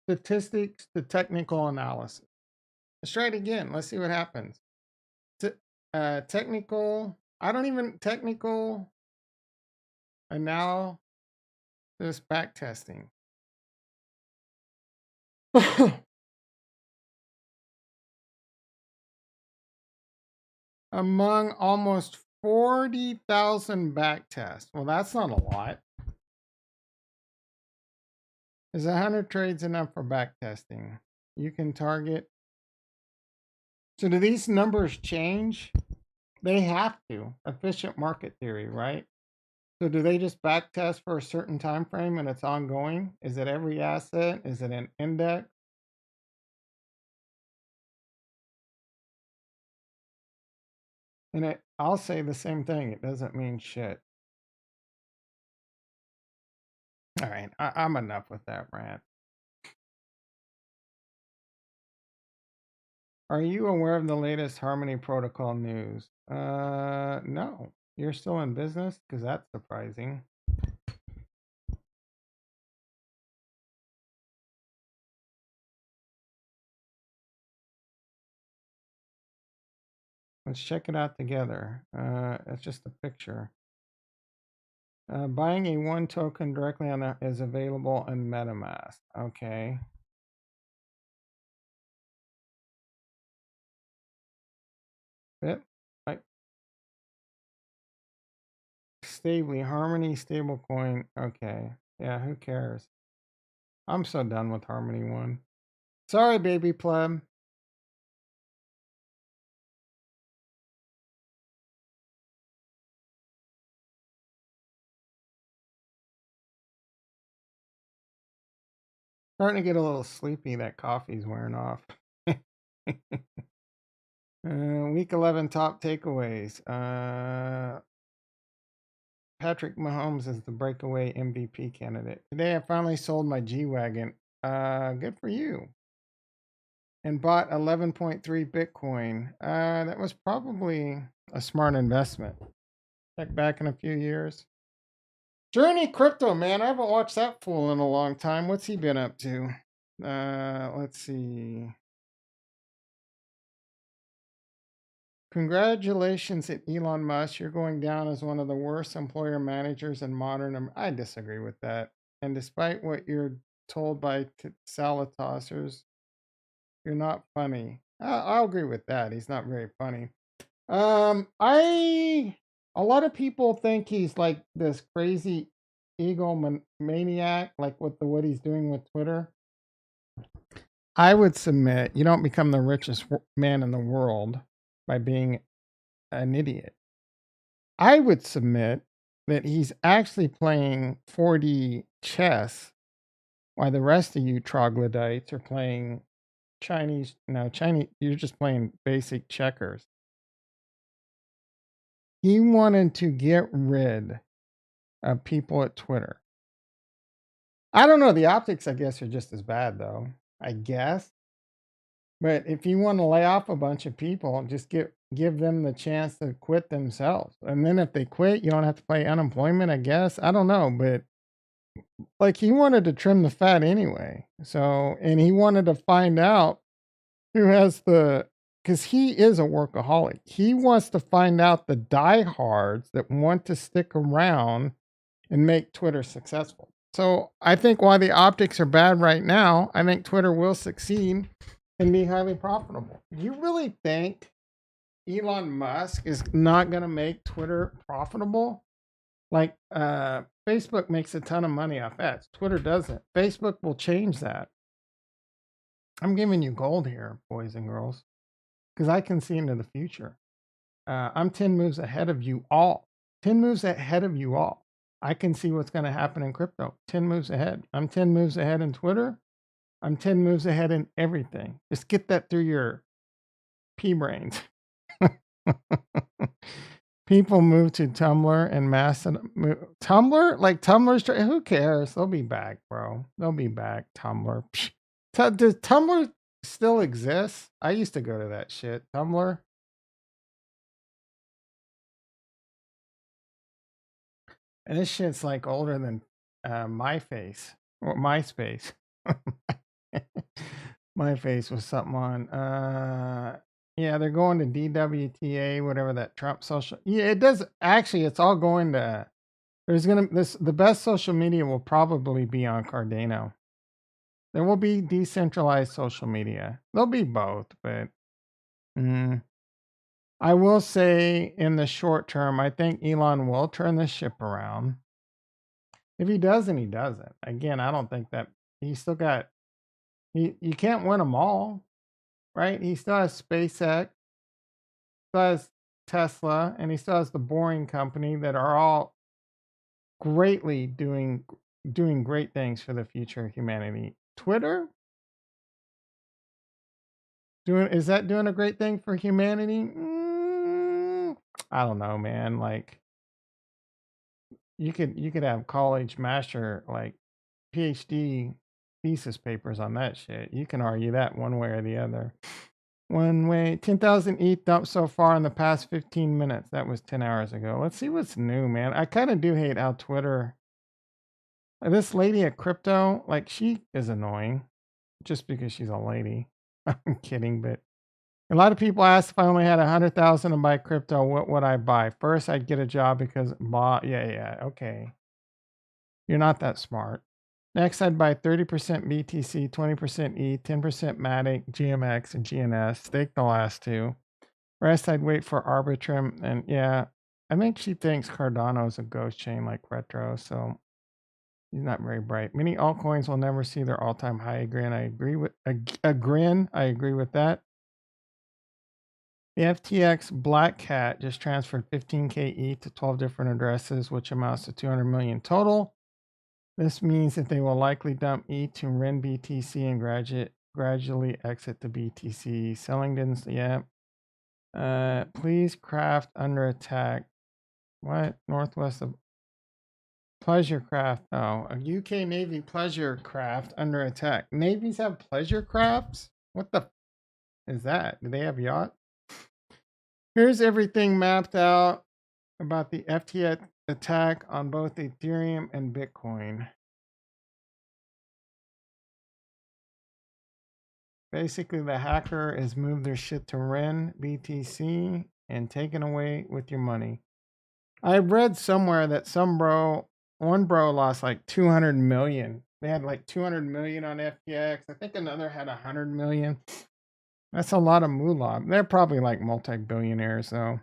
[SPEAKER 1] Statistics to technical analysis. Let's try it again. Let's see what happens. Technical, I don't even, technical analysis back testing. Among almost 40,000 back tests. Well, that's not a lot. Is 100 trades enough for back testing? You can target. So do these numbers change? They have to. Efficient market theory, right? So do they just back test for a certain time frame and it's ongoing? Is it every asset? Is it an index? And I'll say the same thing. It doesn't mean shit. All right, I'm enough with that rant. Are you aware of the latest Harmony Protocol news? No. You're still in business? Because that's surprising. Let's check it out together. It's just a picture. Buying a one token directly on that is available in MetaMask. Okay. Bit like Stably Harmony stablecoin. Okay. Yeah, who cares? I'm so done with Harmony One. Sorry, baby pleb. Starting to get a little sleepy. That coffee's wearing off. Week 11 top takeaways. Patrick Mahomes is the breakaway MVP candidate. Today I finally sold my G Wagon. Good for you. And bought 11.3 Bitcoin. That was probably a smart investment. Check back in a few years. Journey Crypto, man. I haven't watched that fool in a long time. What's he been up to? Let's see. Congratulations at Elon Musk. You're going down as one of the worst employer managers in modern. I disagree with that. And despite what you're told by salad tossers, you're not funny. I'll agree with that. He's not very funny. I a lot of people think he's like this crazy maniac, like with what he's doing with Twitter. I would submit you don't become the richest man in the world by being an idiot. I would submit that he's actually playing 4D chess while the rest of you troglodytes are playing Chinese. No, Chinese, you're just playing basic checkers. He wanted to get rid of people at Twitter. I don't know. The optics, I guess, are just as bad, though. I guess. But if you want to lay off a bunch of people, just give them the chance to quit themselves. And then if they quit, you don't have to pay unemployment, I guess. I don't know, but like he wanted to trim the fat anyway. So, and he wanted to find out who has because he is a workaholic. He wants to find out the diehards that want to stick around and make Twitter successful. So I think while the optics are bad right now, I think Twitter will succeed and be highly profitable. Do you really think Elon Musk is not going to make Twitter profitable? Like Facebook makes a ton of money off ads. Twitter doesn't. Facebook will change that. I'm giving you gold here, boys and girls, because I can see into the future. I'm 10 moves ahead of you all. 10 moves ahead of you all. I can see what's going to happen in crypto. 10 moves ahead. I'm 10 moves ahead in Twitter. I'm 10 moves ahead in everything. Just get that through your pea brains. People move to Tumblr and Tumblr? Like Tumblr's who cares? They'll be back, bro. They'll be back. Tumblr. Does Tumblr still exist? I used to go to that shit. Tumblr. And this shit's like older than MyFace or MySpace. MyFace was something on. Yeah, they're going to DWTA, whatever that Trump social. Yeah, it does actually. It's all going to. There's gonna the best social media will probably be on Cardano. There will be decentralized social media. There'll be both, but I will say in the short term, I think Elon will turn the ship around. If he doesn't, he doesn't. Again, I don't think that he still got. You can't win them all, right? He still has SpaceX, still has Tesla, and he still has the Boring Company that are all greatly doing great things for the future of humanity. Twitter is that doing a great thing for humanity? I don't know, man. Like you could have college master like PhD thesis papers on that shit. You can argue that one way or the other. One way, 10,000 ETH dumped so far in the past 15 minutes. That was 10 hours ago. Let's see what's new, man. I kind of do hate how Twitter. This lady at crypto, like she is annoying just because she's a lady. I'm kidding, but a lot of people ask if I only had 100,000 to buy crypto, what would I buy? First, I'd get a job because blah. Yeah, okay. You're not that smart. Next, I'd buy 30% BTC, 20% ETH, 10% Matic, GMX, and GNS. Stake the last two. Rest, I'd wait for Arbitrum. And yeah, I think she thinks Cardano is a ghost chain like Retro, so he's not very bright. Many altcoins will never see their all-time high again. I agree with I agree with that. The FTX Black Cat just transferred 15K ETH to 12 different addresses, which amounts to 200 million total. This means that they will likely dump ETH to REN BTC and gradually exit the BTC. Selling didn't, yeah. Please craft under attack. What? Northwest of pleasure craft. Oh, a UK Navy pleasure craft under attack. Navies have pleasure crafts? What the is that? Do they have yacht? Here's everything mapped out about the FTX attack on both Ethereum and Bitcoin. Basically, the hacker has moved their shit to REN BTC and taken away with your money. I read somewhere that one bro lost like 200 million. They had like 200 million on FTX. I think another had 100 million. That's a lot of moolah. They're probably like multi-billionaires though.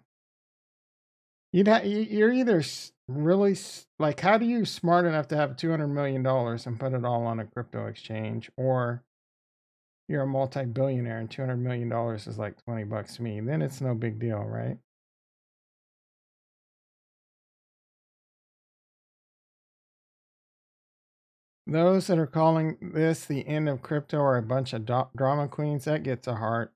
[SPEAKER 1] You're either really like, how do you smart enough to have $200 million and put it all on a crypto exchange, or you're a multi-billionaire and $200 million is like $20 to me, then it's no big deal, right? Those that are calling this the end of crypto are a bunch of drama queens. That gets a heart.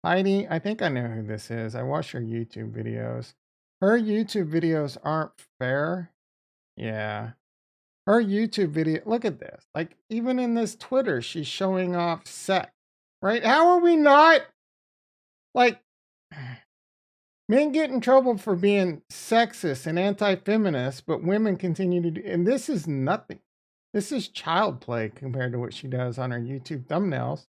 [SPEAKER 1] Heidi, I think I know who this is. I watch her YouTube videos. Her YouTube videos aren't fair. Yeah. Her YouTube video, look at this. Like, even in this Twitter, she's showing off sex, right? How are we not? Like, men get in trouble for being sexist and anti-feminist, but women continue to do, and this is nothing. This is child play compared to what she does on her YouTube thumbnails.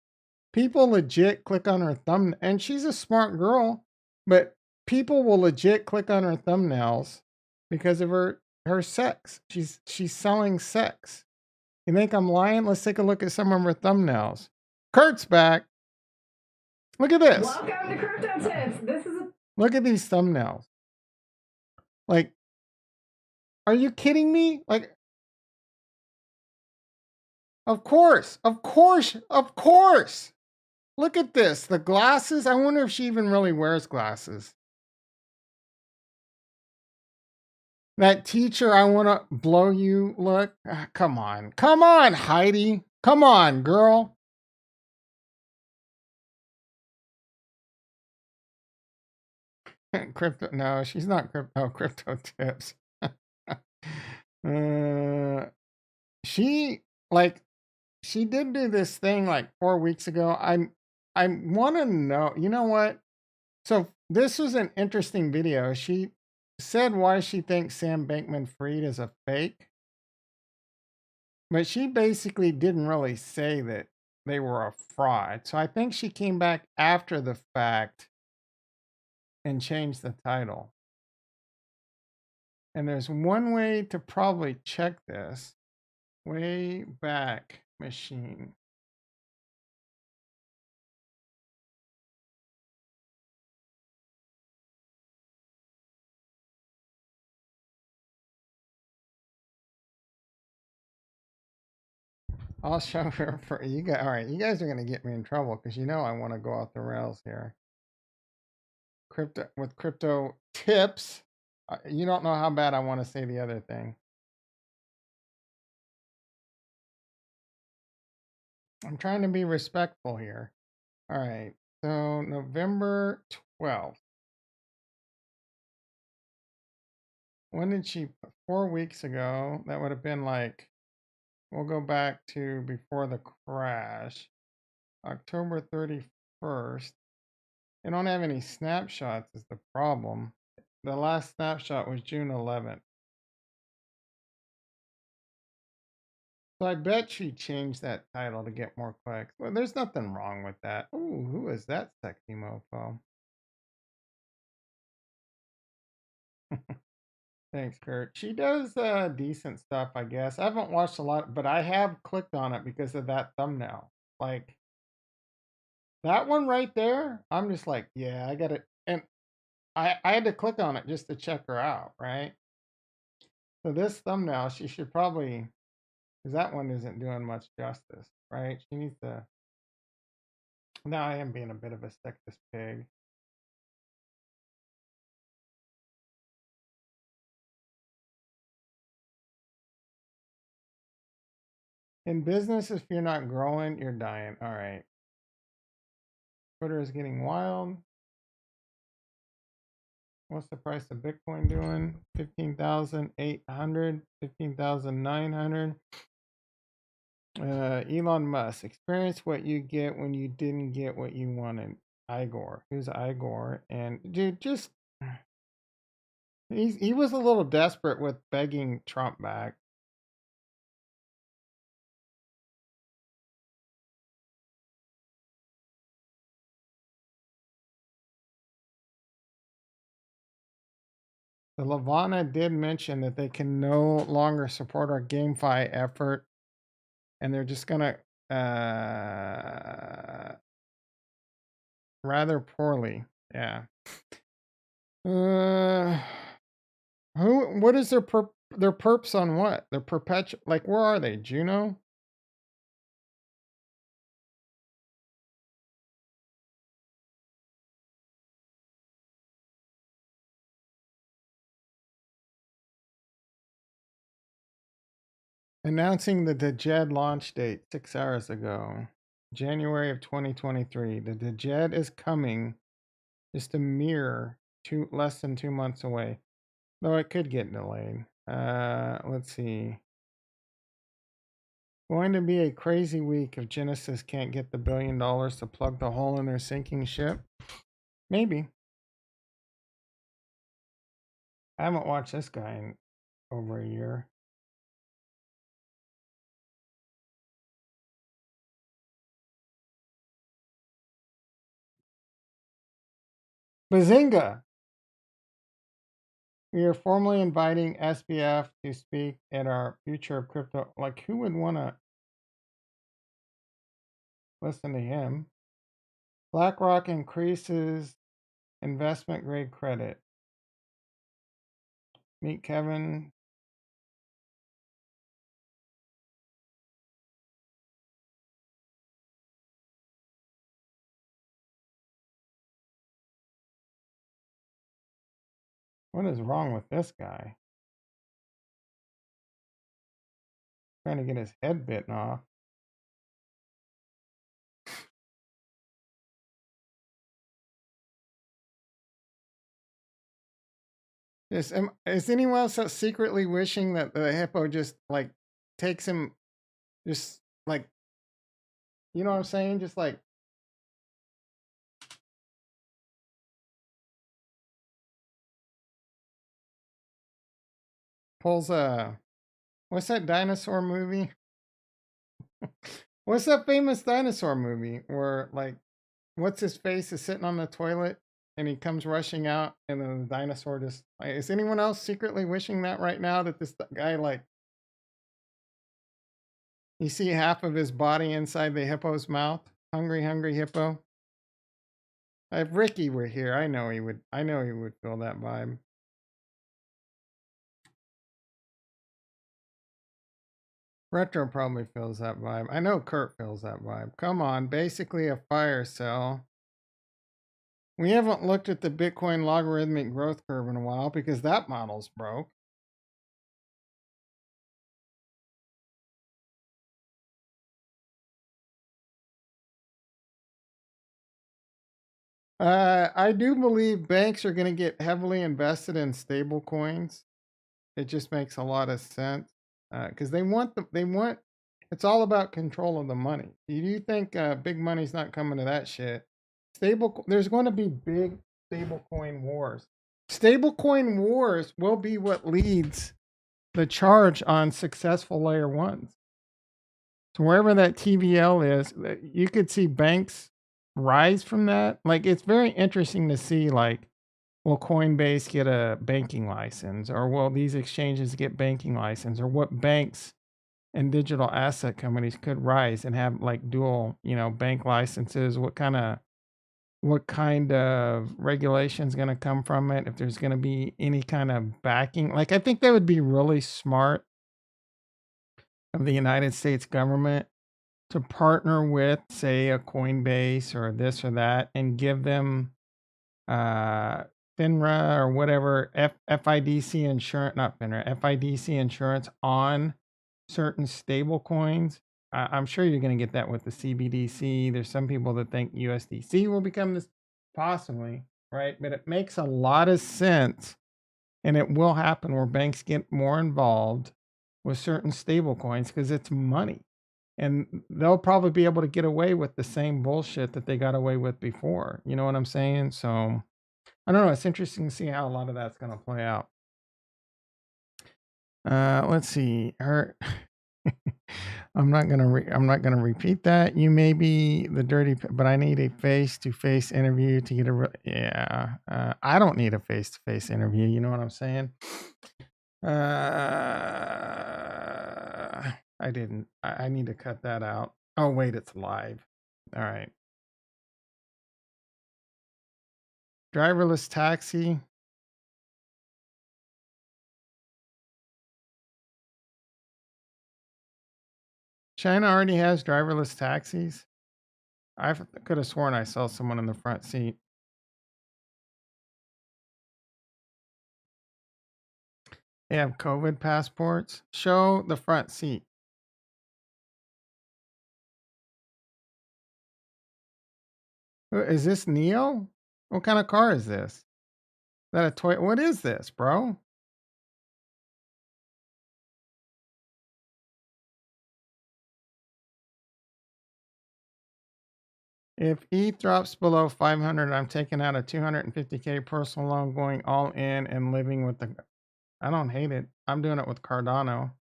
[SPEAKER 1] People legit click on her thumb, and she's a smart girl, but people will legit click on her thumbnails because of her sex. She's selling sex. You think I'm lying? Let's take a look at some of her thumbnails. Kurt's back. Look at this.
[SPEAKER 2] Welcome to Crypto Tips.
[SPEAKER 1] Look at these thumbnails. Like, are you kidding me? Like, of course. Look at this. The glasses. I wonder if she even really wears glasses. That teacher, I want to blow you look. Ah, come on. Come on, Heidi. Come on, girl. Crypto. No, she's not crypto. Crypto tips. uh, she like she did do this thing like 4 weeks ago. I want to know. You know what? So this was an interesting video. She said why she thinks Sam Bankman-Fried is a fake, but she basically didn't really say that they were a fraud. So I think she came back after the fact and changed the title. And there's one way to probably check this. Way back machine. I'll show her for you guys. All right, you guys are gonna get me in trouble because you know I want to go off the rails here. Crypto tips. You don't know how bad I want to say the other thing. I'm trying to be respectful here. All right. So November 12th. When did she? 4 weeks ago. That would have been like. We'll go back to before the crash. October 31st. They don't have any snapshots. Is the problem? The last snapshot was June 11th. So I bet she changed that title to get more clicks. Well, there's nothing wrong with that. Ooh, who is that sexy mofo? Thanks, Kurt. She does decent stuff, I guess. I haven't watched a lot, but I have clicked on it because of that thumbnail. Like that one right there, I'm just like, yeah, I got it. And I had to click on it just to check her out, right? So this thumbnail, she should probably, because that one isn't doing much justice, right? She needs to. Now I am being a bit of a sexist pig. In business, if you're not growing, you're dying. All right. Twitter is getting wild. What's the price of Bitcoin doing? 15,800, 15,900. Elon Musk, experience what you get when you didn't get what you wanted. Igor. Who's Igor? And dude, just he was a little desperate with begging Trump back. The Lavana did mention that they can no longer support our GameFi effort, and they're just gonna rather poorly. Yeah. Uh, who? What is their perps on what? Their perpetual. Like, where are they? Juno. Announcing the Dejed launch date 6 hours ago, January of 2023. The Dejed is coming, just a mere less than 2 months away, though it could get delayed. Let's see. Going to be a crazy week if Genesis can't get the $1 billion to plug the hole in their sinking ship. Maybe. I haven't watched this guy in over a year. Bazinga! We are formally inviting SBF to speak at our Future of Crypto. Like, who would want to listen to him? BlackRock increases investment grade credit. Meet Kevin. What is wrong with this guy? trying to get his head bitten off. Is anyone else secretly wishing that the hippo just like takes him, just like, you know what I'm saying? Just like pulls a, what's that dinosaur movie? What's that famous dinosaur movie where like what's his face is sitting on the toilet and he comes rushing out and then the dinosaur just like, is anyone else secretly wishing that right now that this guy like you see half of his body inside the hippo's mouth? Hungry, hungry hippo. If Ricky were here, I know he would. I know he would feel that vibe. Retro probably feels that vibe. I know Kurt feels that vibe. Come on, basically a fire cell. We haven't looked at the Bitcoin logarithmic growth curve in a while because that model's broke. I do believe banks are going to get heavily invested in stable coins. It just makes a lot of sense because they want. It's all about control of the money. Do you think big money's not coming to that shit? There's going to be big stable coin wars. Stable coin wars will be what leads the charge on successful layer ones. So wherever that TVL is, you could see banks rise from that. Like it's very interesting to see like will Coinbase get a banking license or will these exchanges get banking license or what banks and digital asset companies could rise and have like dual, bank licenses? What kind of regulation is going to come from it? If there's going to be any kind of backing, like I think that would be really smart of the United States government to partner with, say, a Coinbase or this or that, and give them uh, FINRA or whatever FIDC insurance, not FINRA, FIDC insurance on certain stable coins. I'm sure you're going to get that with the CBDC. There's some people that think USDC will become this, possibly, right? But it makes a lot of sense, and it will happen where banks get more involved with certain stable coins because it's money. And they'll probably be able to get away with the same bullshit that they got away with before. You know what I'm saying? So I don't know. It's interesting to see how a lot of that's going to play out. Let's see. I'm not gonna repeat that. You may be the dirty, but I need a face-to-face interview to get a. Yeah. I don't need a face-to-face interview. You know what I'm saying? I didn't. I need to cut that out. Oh wait, it's live. All right. Driverless taxi. China already has driverless taxis. I could have sworn I saw someone in the front seat. They have COVID passports. Show the front seat. Is this Neo? What kind of car is this? Is that a toy? What is this, bro? If ETH drops below 500, I'm taking out a 250K personal loan, going all in and living with the. I don't hate it. I'm doing it with Cardano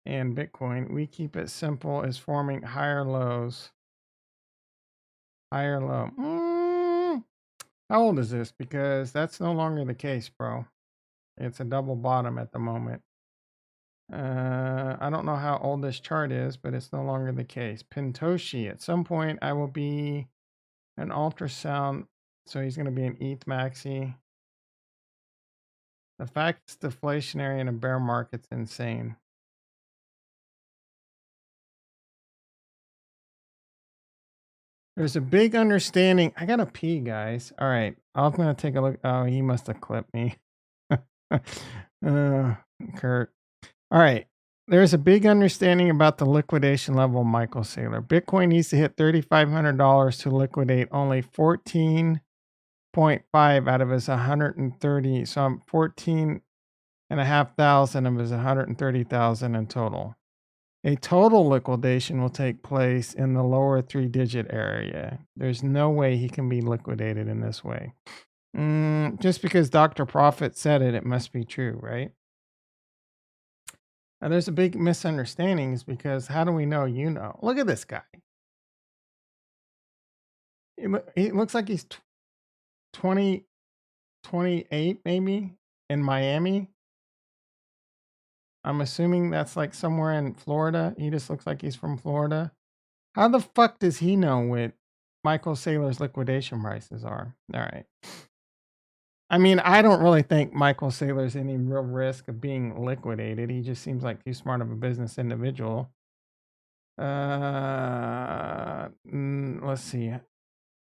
[SPEAKER 1] and Bitcoin. We keep it simple as forming higher lows. Higher low. How old is this? Because that's no longer the case, bro. It's a double bottom at the moment. I don't know how old this chart is, but it's no longer the case. Pintoshi, at some point, I will be an ultrasound. So he's going to be an ETH maxi. The fact it's deflationary in a bear market's insane. There's a big understanding. I gotta pee, guys. All right, I'm gonna take a look. Oh, he must have clipped me. Kurt. All right. There's a big understanding about the liquidation level, Michael Saylor. Bitcoin needs to hit $3,500 to liquidate only 14.5 out of his 130. So I'm 14,500 of his 130,000 in total. A total liquidation will take place in the lower 3-digit area. There's no way he can be liquidated in this way. Just because Dr. Prophet said it, it must be true, right? Now, there's a big misunderstanding is because how do we know you know? Look at this guy. He looks like he's 20, 28 maybe in Miami. I'm assuming that's like somewhere in Florida. He just looks like he's from Florida. How the fuck does he know what Michael Saylor's liquidation prices are? All right. I mean, I don't really think Michael Saylor's any real risk of being liquidated. He just seems like too smart of a business individual. Let's see.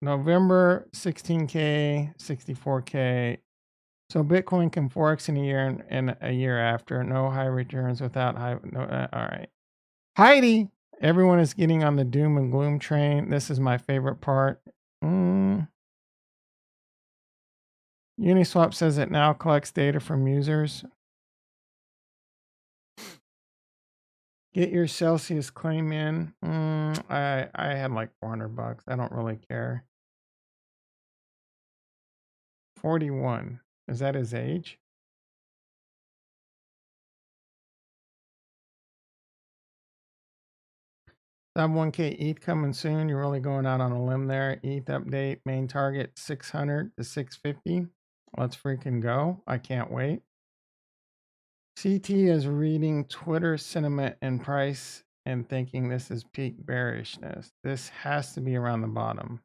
[SPEAKER 1] November 16K, 64K. So Bitcoin can forex in a year and a year after. No high returns without high. No, all right. Heidi, everyone is getting on the doom and gloom train. This is my favorite part. Uniswap says it now collects data from users. Get your Celsius claim in. I had like $400. I don't really care. 41. Is that his age? Sub 1K ETH coming soon. You're really going out on a limb there. ETH update. Main target 600 to 650. Let's freaking go. I can't wait. CT is reading Twitter sentiment and price and thinking this is peak bearishness. This has to be around the bottom.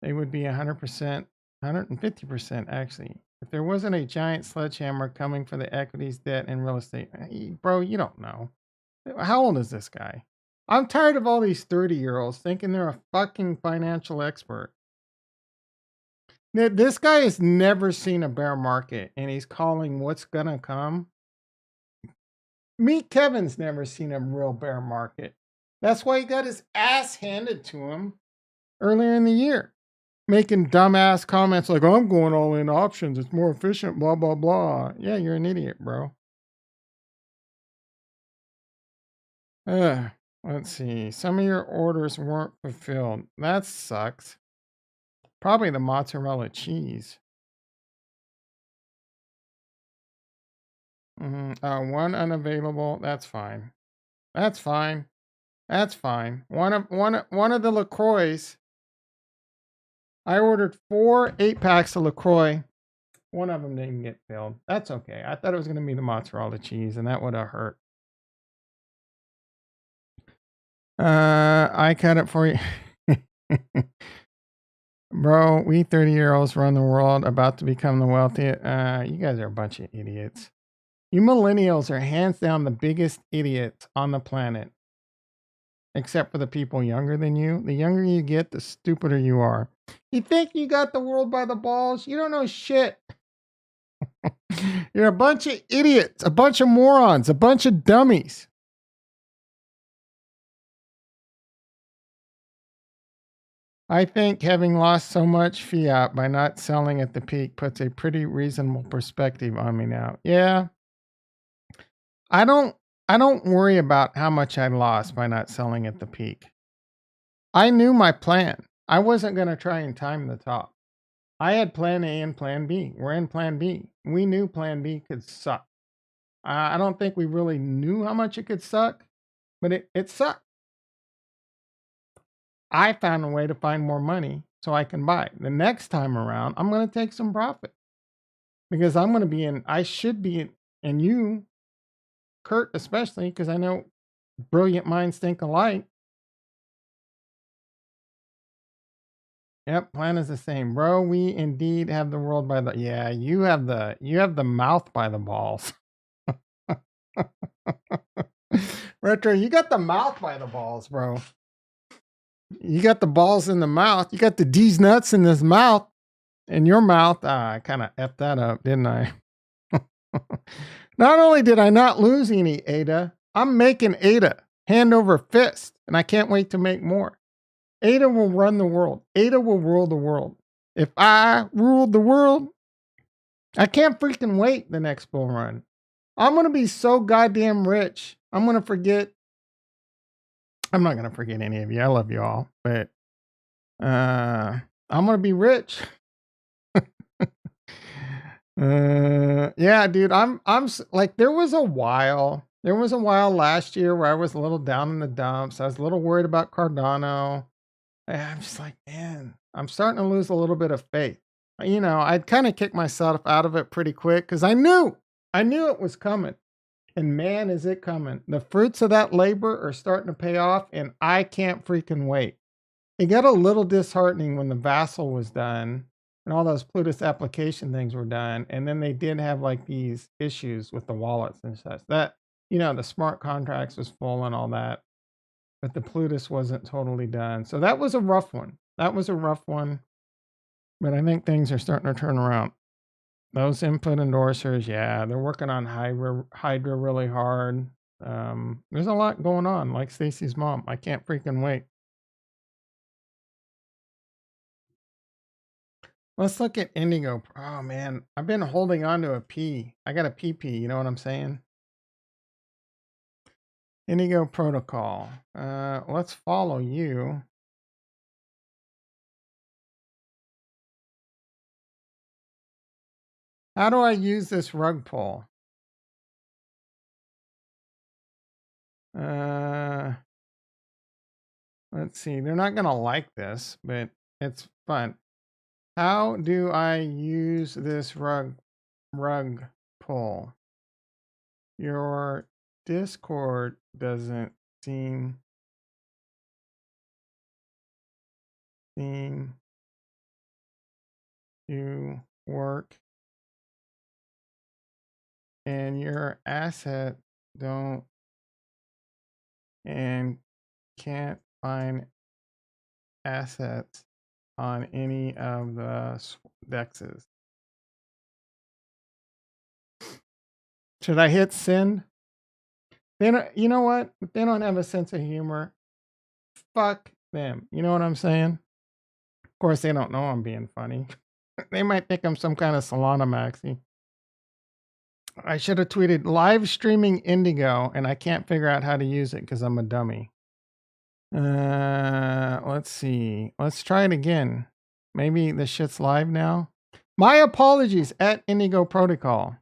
[SPEAKER 1] They would be 100%, 150% actually. If there wasn't a giant sledgehammer coming for the equities, debt, and real estate. Bro, you don't know. How old is this guy? I'm tired of all these 30-year-olds thinking they're a fucking financial expert. This guy has never seen a bear market and he's calling what's gonna come. Meet Kevin's never seen a real bear market. That's why he got his ass handed to him earlier in the year, making dumbass comments like, I'm going all in options. It's more efficient, blah, blah, blah. Yeah, you're an idiot, bro. Let's see. Some of your orders weren't fulfilled. That sucks. Probably the mozzarella cheese. One unavailable. That's fine. That's fine. That's fine. One of the LaCroix. I ordered 4 8-packs of LaCroix. One of them didn't get filled. That's okay. I thought it was going to be the mozzarella cheese, and that would have hurt. I cut it for you. Bro, we 30-year-olds run the world, about to become the wealthiest. You guys are a bunch of idiots. You millennials are hands down the biggest idiots on the planet. Except for the people younger than you. The younger you get, the stupider you are. You think you got the world by the balls? You don't know shit. You're a bunch of idiots, a bunch of morons, a bunch of dummies. I think having lost so much fiat by not selling at the peak puts a pretty reasonable perspective on me now. Yeah. I don't worry about how much I lost by not selling at the peak. I knew my plan. I wasn't going to try and time the top. I had plan A and plan B. We're in plan B. We knew plan B could suck. I don't think we really knew how much it could suck, but it sucked. I found a way to find more money so I can buy. The next time around, I'm going to take some profit because I'm going to be in, I should be in, and you, Kurt, especially, because I know brilliant minds think alike. Yep, plan is the same, bro. We indeed have the world by the, yeah, you have the mouth by the balls. Retro, you got the mouth by the balls, bro. You got the balls in the mouth. You got the D's nuts in this mouth. In your mouth. I kind of effed that up, didn't I? Not only did I not lose any ADA, I'm making ADA hand over fist, and I can't wait to make more. ADA will run the world. ADA will rule the world. If I ruled the world, I can't freaking wait the next bull run. I'm going to be so goddamn rich. I'm going to forget. I'm not going to forget any of you. I love you all. But I'm going to be rich. Yeah, dude, like there was a while last year where I was a little down in the dumps. I was a little worried about Cardano. And I'm just like, man, I'm starting to lose a little bit of faith. I'd kind of kicked myself out of it pretty quick because I knew it was coming. And man, is it coming. The fruits of that labor are starting to pay off, and I can't freaking wait. It got a little disheartening when the Vassal was done and all those Plutus application things were done. And then they did have like these issues with the wallets and such. The smart contracts was full and all that, but the Plutus wasn't totally done. So that was a rough one. But I think things are starting to turn around. Those input endorsers, yeah, they're working on Hydra really hard. There's a lot going on, like Stacy's mom. I can't freaking wait. Let's look at Indigo. Oh man, I've been holding on to a P. I got a PP, you know what I'm saying? Indigo protocol. Let's follow you. How do I use this rug pull? Let's see. They're not gonna like this, but it's fun. How do I use this rug pull? Your Discord doesn't seem to work, and your asset don't and can't find assets on any of the dexes. Should I hit send? You know what? If they don't have a sense of humor, fuck them. You know what I'm saying? Of course, they don't know I'm being funny. They might think I'm some kind of Solana maxi. I should have tweeted live streaming Indigo, and I can't figure out how to use it because I'm a dummy. Let's see. Let's try it again. Maybe the shit's live now. My apologies at Indigo Protocol.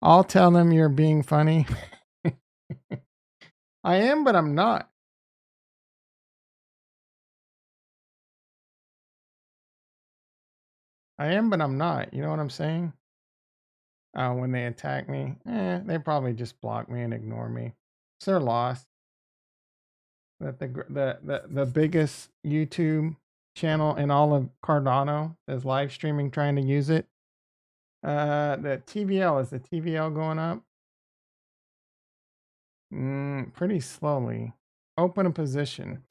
[SPEAKER 1] I'll tell them you're being funny. I am, but I'm not. I am, but I'm not. You know what I'm saying? When they attack me, they probably just block me and ignore me. It's their loss. That the biggest YouTube channel in all of Cardano is live streaming trying to use it. The TVL, is the TVL going up? Pretty slowly. Open a position.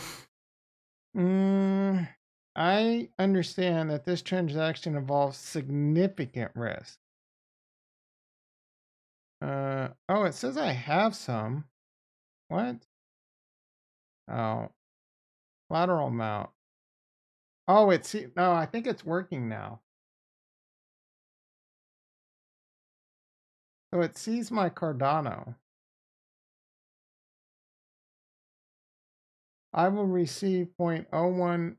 [SPEAKER 1] I understand that this transaction involves significant risk. Oh, it says I have some. What? Oh, lateral mount. Oh, no, I think it's working now. So it sees my Cardano. I will receive 0.01.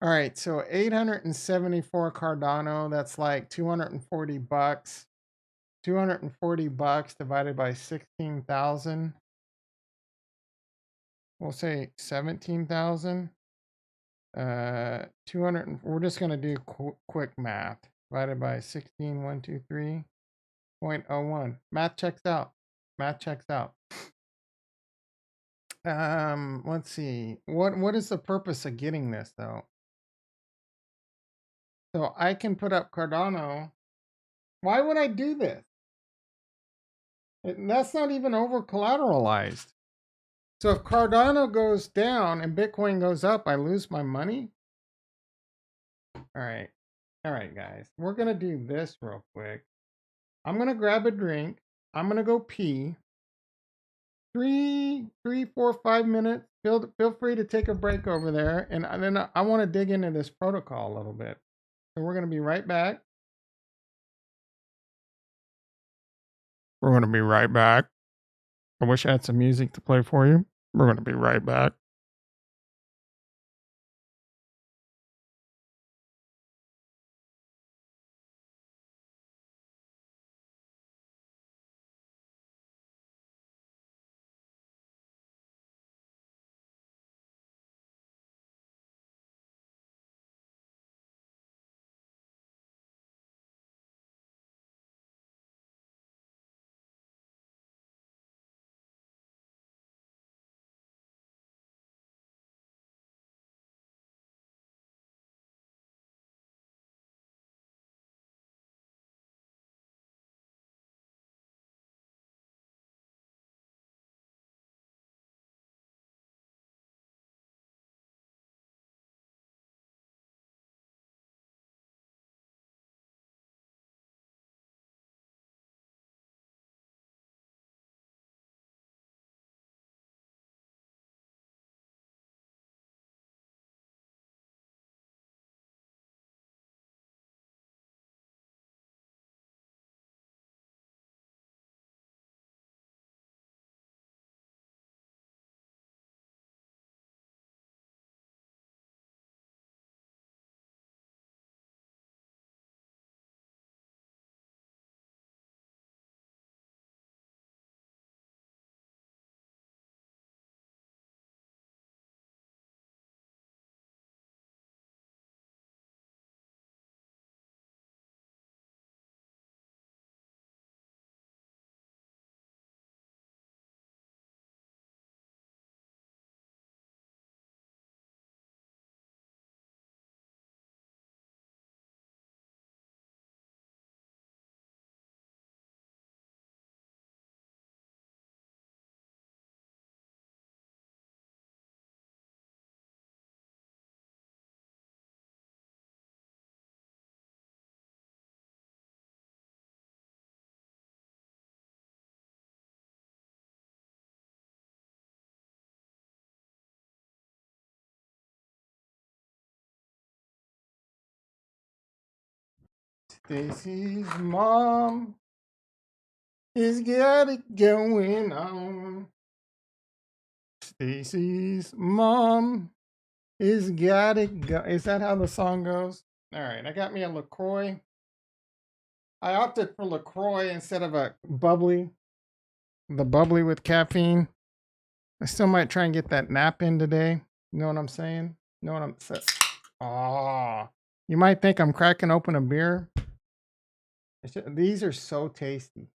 [SPEAKER 1] All right, so 874 Cardano, that's like 240 bucks. 240 bucks divided by 16,000. We'll say 17,000. 200, we're just going to do quick math. Divided by 16,123.01. Math checks out. Math checks out. Let's see. What is the purpose of getting this though? So I can put up Cardano. Why would I do this? That's not even over collateralized. So if Cardano goes down and Bitcoin goes up, I lose my money? All right. All right, guys, we're gonna do this real quick. I'm gonna grab a drink. I'm gonna go pee. 3, 3, 4, 5 minutes. Feel free to take a break over there, and then I want to dig into this protocol a little bit. So we're gonna be right back. We're gonna be right back. I wish I had some music to play for you. We're gonna be right back. Stacy's mom is got it going on. Stacy's mom is got it go. Is that how the song goes? All right, I got me a LaCroix. I opted for LaCroix instead of a bubbly, the bubbly with caffeine. I still might try and get that nap in today. You know what I'm saying? You know what I'm saying? Oh, you might think I'm cracking open a beer. These are so tasty.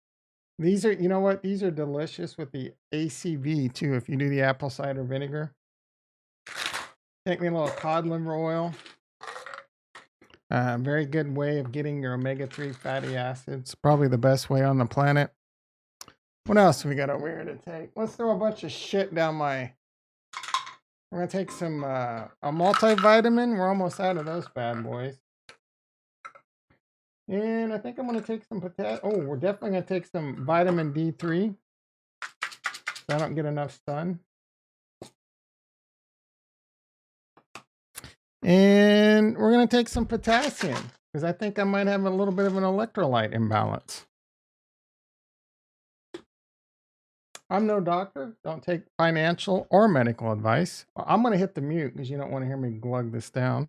[SPEAKER 1] These are, you know what? These are delicious with the ACV too. If you do the apple cider vinegar, take me a little cod liver oil. Very good way of getting your omega-3 fatty acids. Probably the best way on the planet. What else we got over here to take? Let's throw a bunch of shit down my. We're gonna take some a multivitamin. We're almost out of those bad boys. And I think I'm gonna take some potassium. Oh, we're definitely gonna take some vitamin D3. So I don't get enough sun. And we're gonna take some potassium because I think I might have a little bit of an electrolyte imbalance. I'm no doctor. Don't take financial or medical advice. I'm going to hit the mute because you don't want to hear me glug this down.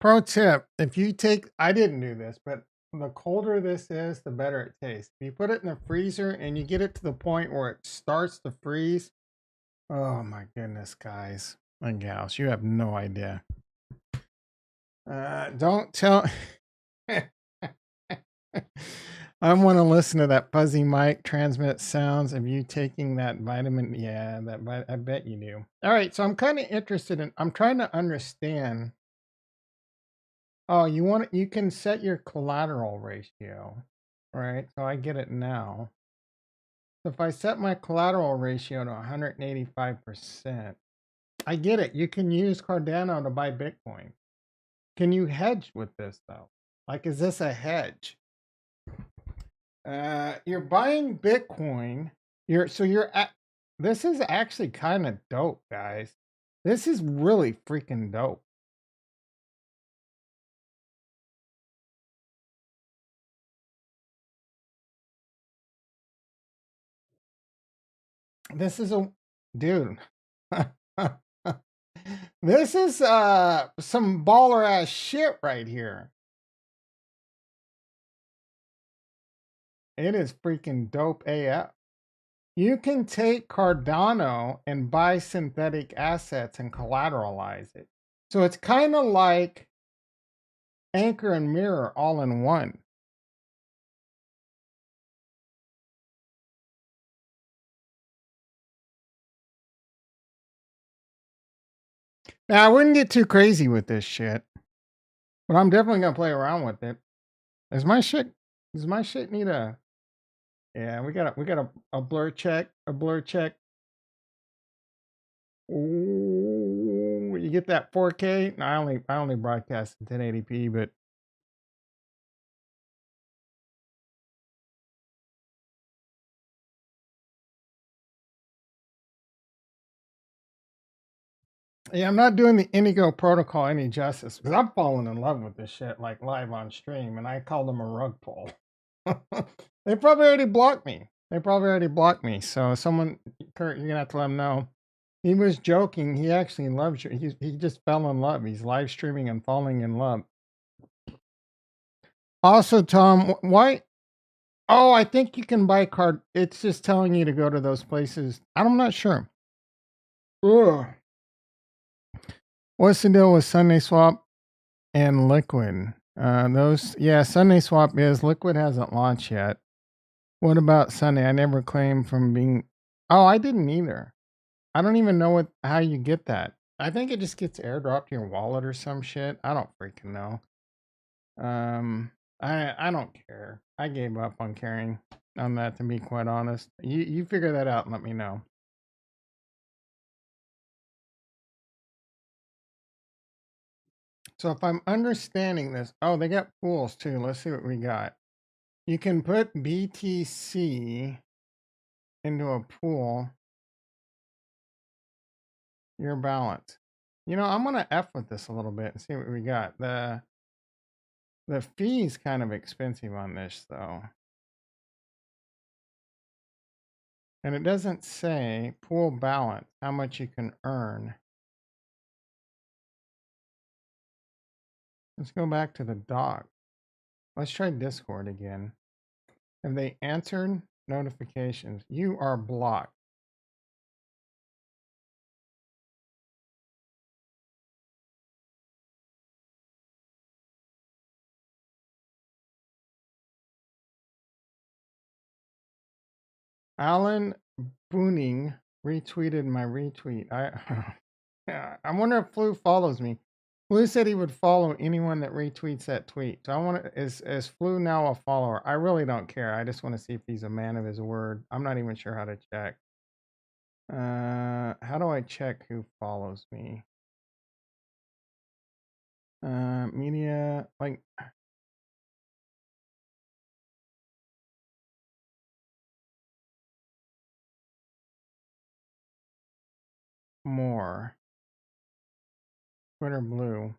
[SPEAKER 1] Pro tip, if you take, I didn't do this, but the colder this is, the better it tastes. If you put it in the freezer and you get it to the point where it starts to freeze, oh my goodness, guys and gals, you have no idea. Don't tell. I want to listen to that fuzzy mic transmit sounds of you taking that vitamin. Yeah, I bet you do. All right, so I'm kind of interested in. I'm trying to understand Oh, you can set your collateral ratio, right? So I get it now. So if I set my collateral ratio to 185%, I get it. You can use Cardano to buy Bitcoin. Can you hedge with this though? Like, is this a hedge? You're buying Bitcoin. You're so you're at, this is actually kind of dope, guys. This is really freaking dope. This is a dude. This is some baller ass shit right here. It is freaking dope AF. You can take Cardano and buy synthetic assets and collateralize it. So it's kind of like Anchor and Mirror all in one. Now, I wouldn't get too crazy with this shit, but I'm definitely gonna play around with it. Is my shit? Does my shit need a? Yeah, we got a blur check. A blur check. Ooh, you get that 4K? No, I only broadcast in 1080p, but yeah, I'm not doing the Indigo protocol any justice because I'm falling in love with this shit like live on stream, and I call them a rug pull. They probably already blocked me. They probably already blocked me. So someone, Kurt, you're gonna have to let him know. He was joking. He actually loves you. He just fell in love. He's live streaming and falling in love. Also, Tom, why? Oh, I think you can buy card. It's just telling you to go to those places. I'm not sure. Ugh. What's the deal with Sunday Swap and Liquid? Yeah, Sunday Swap is. Liquid hasn't launched yet. What about Sunday? I never claimed from being. Oh, I didn't either. I don't even know how you get that. I think it just gets airdropped to your wallet or some shit. I don't freaking know. Um, I don't care. I gave up on caring on that, to be quite honest. You figure that out and let me know. So if I'm understanding this, oh, they got pools too. Let's see what we got. You can put BTC into a pool, your balance. I'm gonna F with this a little bit and see what we got. The fee's kind of expensive on this though. And it doesn't say pool balance, how much you can earn. Let's go back to the doc. Let's try Discord again. Have they answered notifications? You are blocked. Alan Booning retweeted my retweet. I wonder if Flu follows me. Flu said he would follow anyone that retweets that tweet. So I want to is Flu now a follower? I really don't care. I just want to see if he's a man of his word. I'm not even sure how to check. How do I check who follows me? Media, like, more. Twitter blue.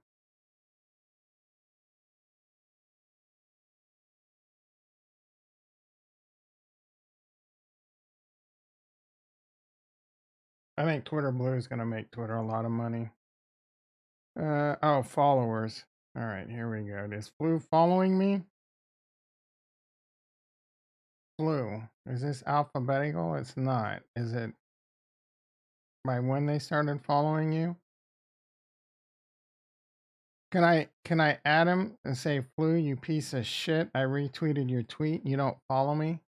[SPEAKER 1] I think Twitter blue is gonna make Twitter a lot of money. Oh, followers. All right, here we go. Is Flu following me? Flu. Is this alphabetical? It's not. Is it by when they started following you? Can I add him and say, Flu, you piece of shit? I retweeted your tweet. You don't follow me?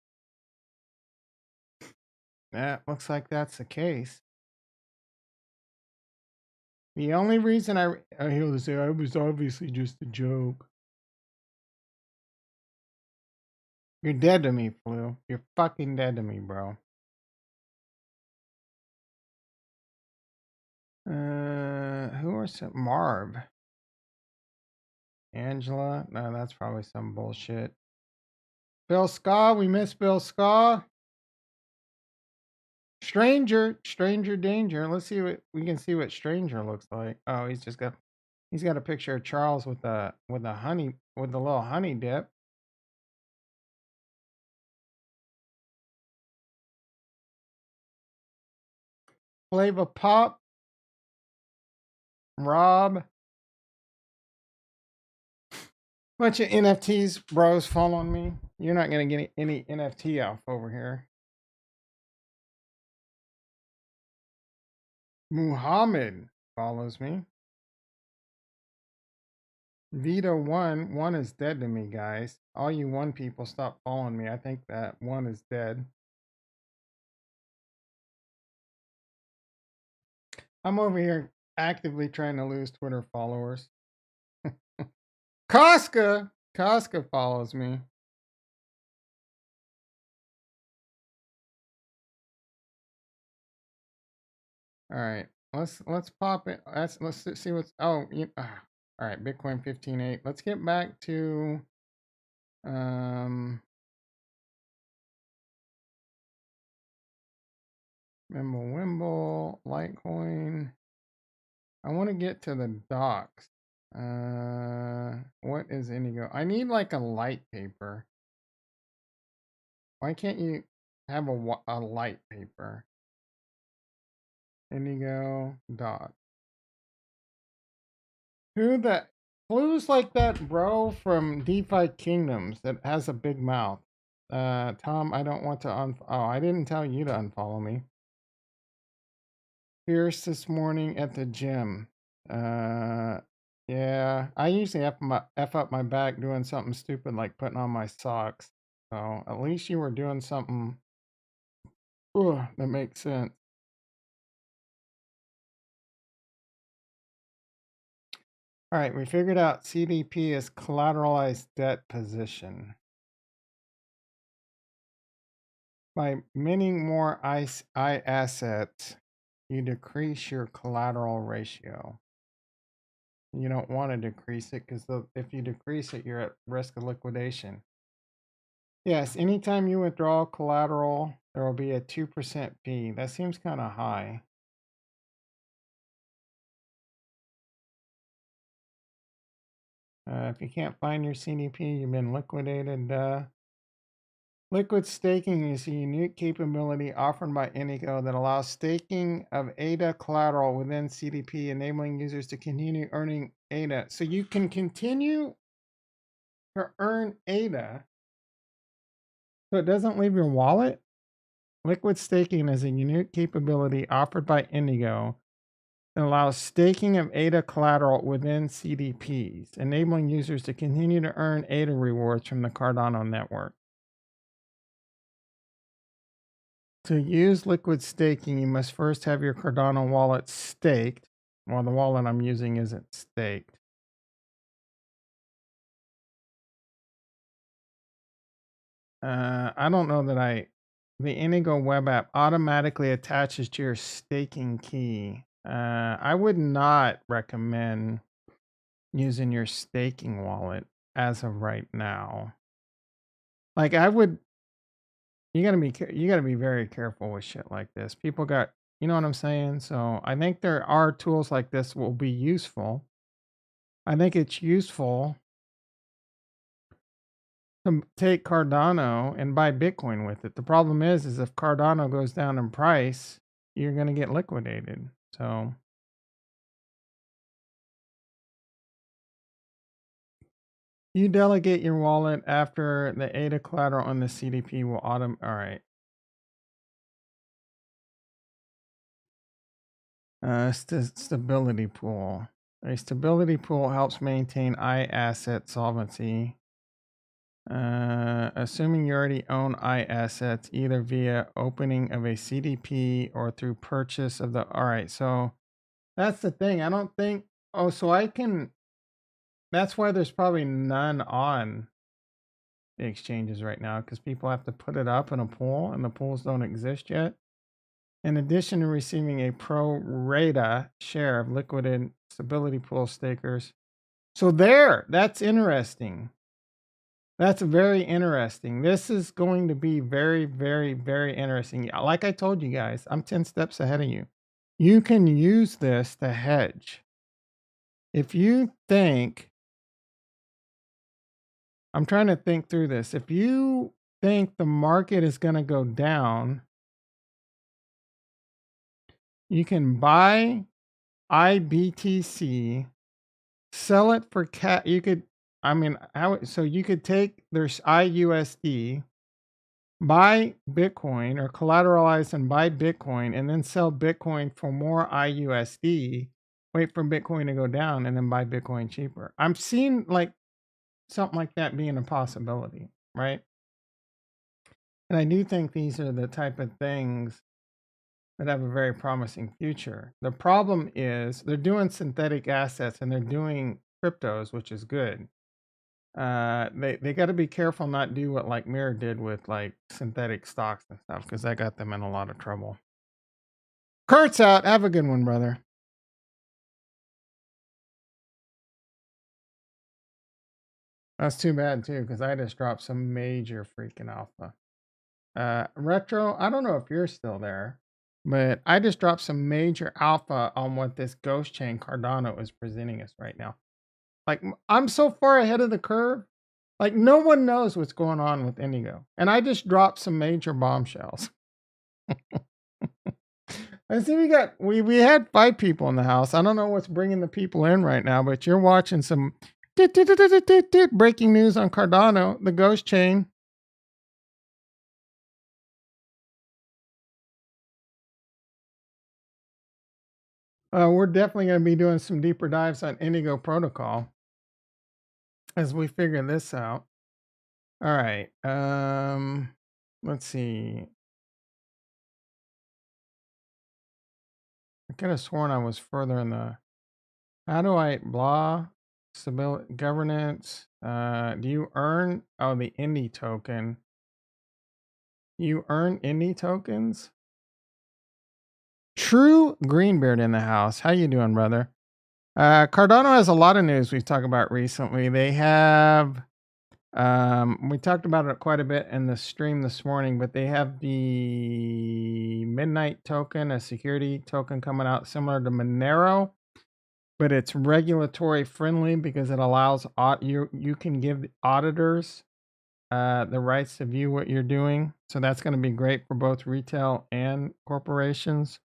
[SPEAKER 1] Yeah, looks like that's the case. The only reason he'll say I was obviously just a joke. You're dead to me, Flu. You're fucking dead to me, bro. Who are some Marv? Angela? No, that's probably some bullshit. Bill Ska, we miss Bill Ska. Stranger danger. Let's see what we can see what Stranger looks like. Oh, he's got a picture of Charles with a honey with a little honey dip. Flava Pop, Rob. Bunch of NFTs, bros, following me. You're not gonna get any NFT off over here. Muhammad follows me. Vito one is dead to me, guys. All you one people, stop following me. I think that one is dead. I'm over here actively trying to lose Twitter followers. Casca follows me. All right, let's pop it. Let's see what's. Oh, all right, Bitcoin 15.8. Let's get back to Wimble, Litecoin. I want to get to the docs. What is Indigo? I need like a light paper. Why can't you have a light paper? Indigo dot. Who's like that bro from DeFi Kingdoms that has a big mouth? Tom, I don't want to oh, I didn't tell you to unfollow me. Fierce this morning at the gym. Yeah, I usually F up my back doing something stupid like putting on my socks. So at least you were doing something that makes sense. All right, we figured out CDP is collateralized debt position. By minting more I assets, you decrease your collateral ratio. You don't want to decrease it because if you decrease it, you're at risk of liquidation. Yes, anytime you withdraw collateral, there will be a 2% fee. That seems kind of high. If you can't find your CDP, you've been liquidated. Liquid staking is a unique capability offered by Indigo that allows staking of ADA collateral within CDP, enabling users to continue earning ADA. So you can continue to earn ADA, so it doesn't leave your wallet. Liquid staking is a unique capability offered by Indigo that allows staking of ADA collateral within CDPs, enabling users to continue to earn ADA rewards from the Cardano network. To use liquid staking, you must first have your Cardano wallet staked. Well, the wallet I'm using isn't staked. I don't know that the Indigo web app automatically attaches to your staking key. I would not recommend using your staking wallet as of right now. Like I would, you gotta be very careful with shit like this. People got, you know what I'm saying? So I think there are tools like this will be useful. I think it's useful to take Cardano and buy Bitcoin with it. The problem is if Cardano goes down in price, you're going to get liquidated. So you delegate your wallet after the ADA collateral on the CDP will all right. Stability pool. A stability pool helps maintain I asset solvency. Assuming you already own I assets, either via opening of a CDP or through purchase of the. All right, so That's the thing. I don't think. Oh, so I can. That's why there's probably none on the exchanges right now because people have to put it up in a pool and the pools don't exist yet. In addition to receiving a pro rata share of liquid stability pool stakers. So, that's interesting. That's very interesting. This is going to be very, very, very interesting. Like I told you guys, I'm 10 steps ahead of you. You can use this to hedge. If you think, I'm trying to think through this. If you think the market is going to go down, you can buy IBTC, sell it for cat. You could, I mean, so you could take there's IUSD, buy Bitcoin or collateralize and buy Bitcoin and then sell Bitcoin for more IUSD, wait for Bitcoin to go down and then buy Bitcoin cheaper. I'm seeing like something like that being a possibility, right? And I do think these are the type of things that have a very promising future. The problem is they're doing synthetic assets and they're doing cryptos, which is good. They got to be careful not do what like Mirror did with like synthetic stocks and stuff because that got them in a lot of trouble. Kurt's out. Have a good one, brother. That's too bad too because I just dropped some major freaking alpha. Retro, I don't know if you're still there, but I just dropped some major alpha on what this ghost chain Cardano is presenting us right now. Like I'm so far ahead of the curve. Like no one knows what's going on with Indigo, and I just dropped some major bombshells. I see we had 5 people in the house. I don't know what's bringing the people in right now, but you're watching some breaking news on Cardano, the ghost chain. We're definitely going to be doing some deeper dives on Indigo Protocol as we figure this out. All right. Let's see. I could have sworn I was further in the. How do I blah stability governance? Do you earn the Indy token? You earn Indy tokens? True Greenbeard in the house. How you doing, brother? Cardano has a lot of news we've talked about recently. They have we talked about it quite a bit in the stream this morning, but they have the Midnight token, a security token coming out similar to Monero, but it's regulatory friendly because it allows you can give auditors the rights to view what you're doing. So that's going to be great for both retail and corporations.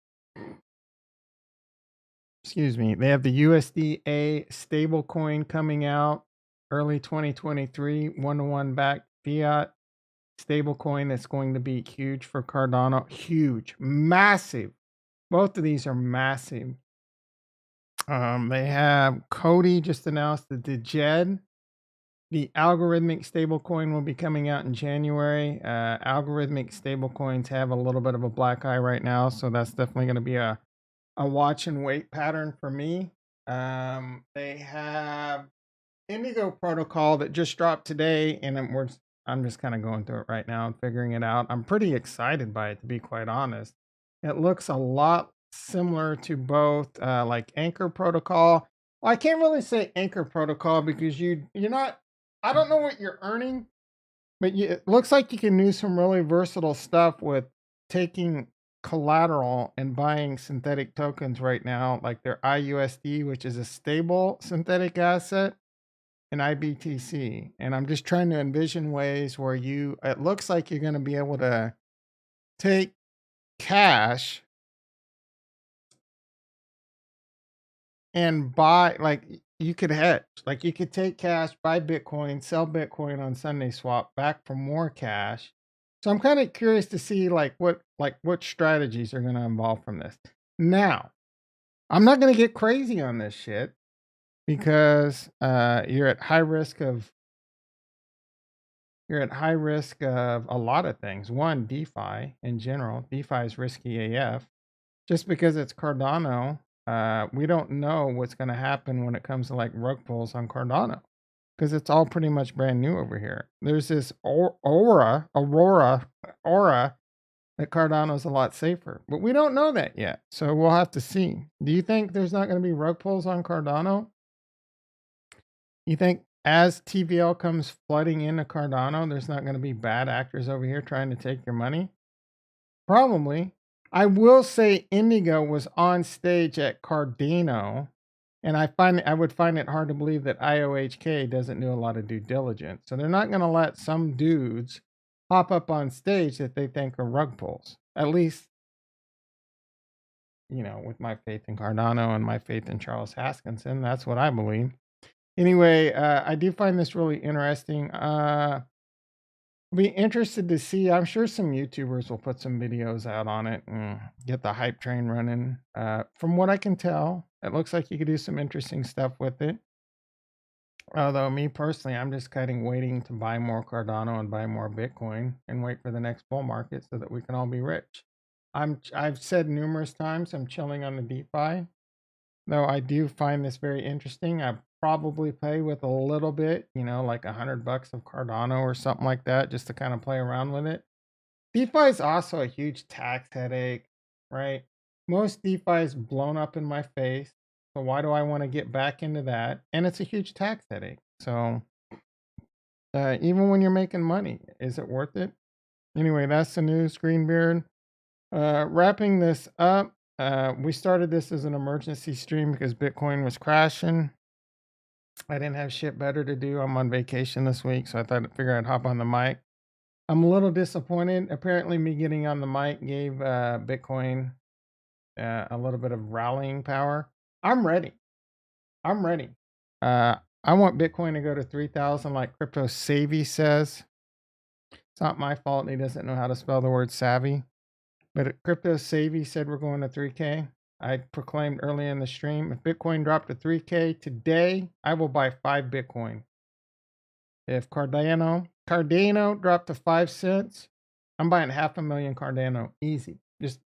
[SPEAKER 1] Excuse me. They have the USDA stablecoin coming out early 2023, 1-to-1 back fiat stablecoin that's going to be huge for Cardano. Huge, massive. Both of these are massive. They have Cody just announced that the JED, the algorithmic stablecoin, will be coming out in January. Algorithmic stablecoins have a little bit of a black eye right now, so that's definitely going to be a watch and wait pattern for me. They have Indigo Protocol that just dropped today, and I'm just kind of going through it right now and figuring it out. I'm pretty excited by it, to be quite honest. It looks a lot similar to both like Anchor Protocol. Well, I can't really say Anchor Protocol because you're not. I don't know what you're earning, but it looks like you can do some really versatile stuff with taking collateral and buying synthetic tokens right now, like their IUSD, which is a stable synthetic asset, and IBTC. And I'm just trying to envision ways where it looks like you're going to be able to take cash and buy, like, you could hedge, like, you could take cash, buy Bitcoin, sell Bitcoin on Sunday Swap back for more cash. So I'm kind of curious to see what strategies are going to evolve from this. Now, I'm not going to get crazy on this shit because you're at high risk of a lot of things. One, DeFi in general. DeFi is risky AF. Just because it's Cardano, We don't know what's going to happen when it comes to like rug pulls on Cardano because it's all pretty much brand new over here. There's this aura that Cardano's a lot safer, but we don't know that yet. So we'll have to see. Do you think there's not going to be rug pulls on Cardano? You think as TVL comes flooding into Cardano, there's not going to be bad actors over here trying to take your money? Probably. I will say Indigo was on stage at Cardano, and I would find it hard to believe that IOHK doesn't do a lot of due diligence. So they're not going to let some dudes pop up on stage that they think are rug pulls. At least, with my faith in Cardano and my faith in Charles Haskinson, that's what I believe. Anyway, I do find this really interesting. Be interested to see. I'm sure some YouTubers will put some videos out on it and get the hype train running. From what I can tell, it looks like you could do some interesting stuff with it. Although me personally, I'm just waiting to buy more Cardano and buy more Bitcoin and wait for the next bull market so that we can all be rich. I've said numerous times I'm chilling on the DeFi, though I do find this very interesting. I probably play with a little bit, like $100 of Cardano or something like that, just to kind of play around with it. DeFi is also a huge tax headache, right? Most DeFi is blown up in my face. So why do I want to get back into that? And it's a huge tax headache. So even when you're making money, is it worth it? Anyway, that's the news, Greenbeard. Wrapping this up, we started this as an emergency stream because Bitcoin was crashing. I didn't have shit better to do. I'm on vacation this week, so I figured I'd hop on the mic. I'm a little disappointed. Apparently, me getting on the mic gave Bitcoin a little bit of rallying power. I'm ready. I'm ready. I want Bitcoin to go to 3,000, like Crypto Savvy says. It's not my fault he doesn't know how to spell the word savvy. But Crypto Savvy said we're going to 3K. I proclaimed early in the stream, if Bitcoin dropped to 3K today, I will buy 5 Bitcoin. If Cardano dropped to 5 cents, I'm buying 500,000 Cardano. Easy. Just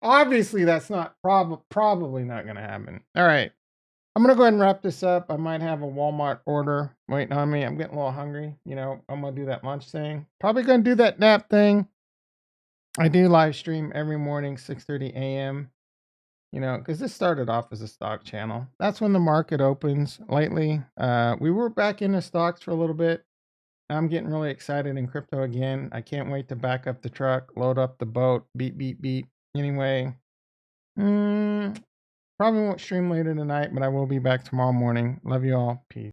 [SPEAKER 1] obviously that's not probably not going to happen. All right. I'm going to go ahead and wrap this up. I might have a Walmart order waiting on me. I'm getting a little hungry. I'm going to do that lunch thing. Probably going to do that nap thing. I do live stream every morning, 6:30 a.m. Because this started off as a stock channel. That's when the market opens. Lately, we were back into stocks for a little bit. I'm getting really excited in crypto again. I can't wait to back up the truck, load up the boat, beep, beep, beep. Anyway, probably won't stream later tonight, but I will be back tomorrow morning. Love you all. Peace.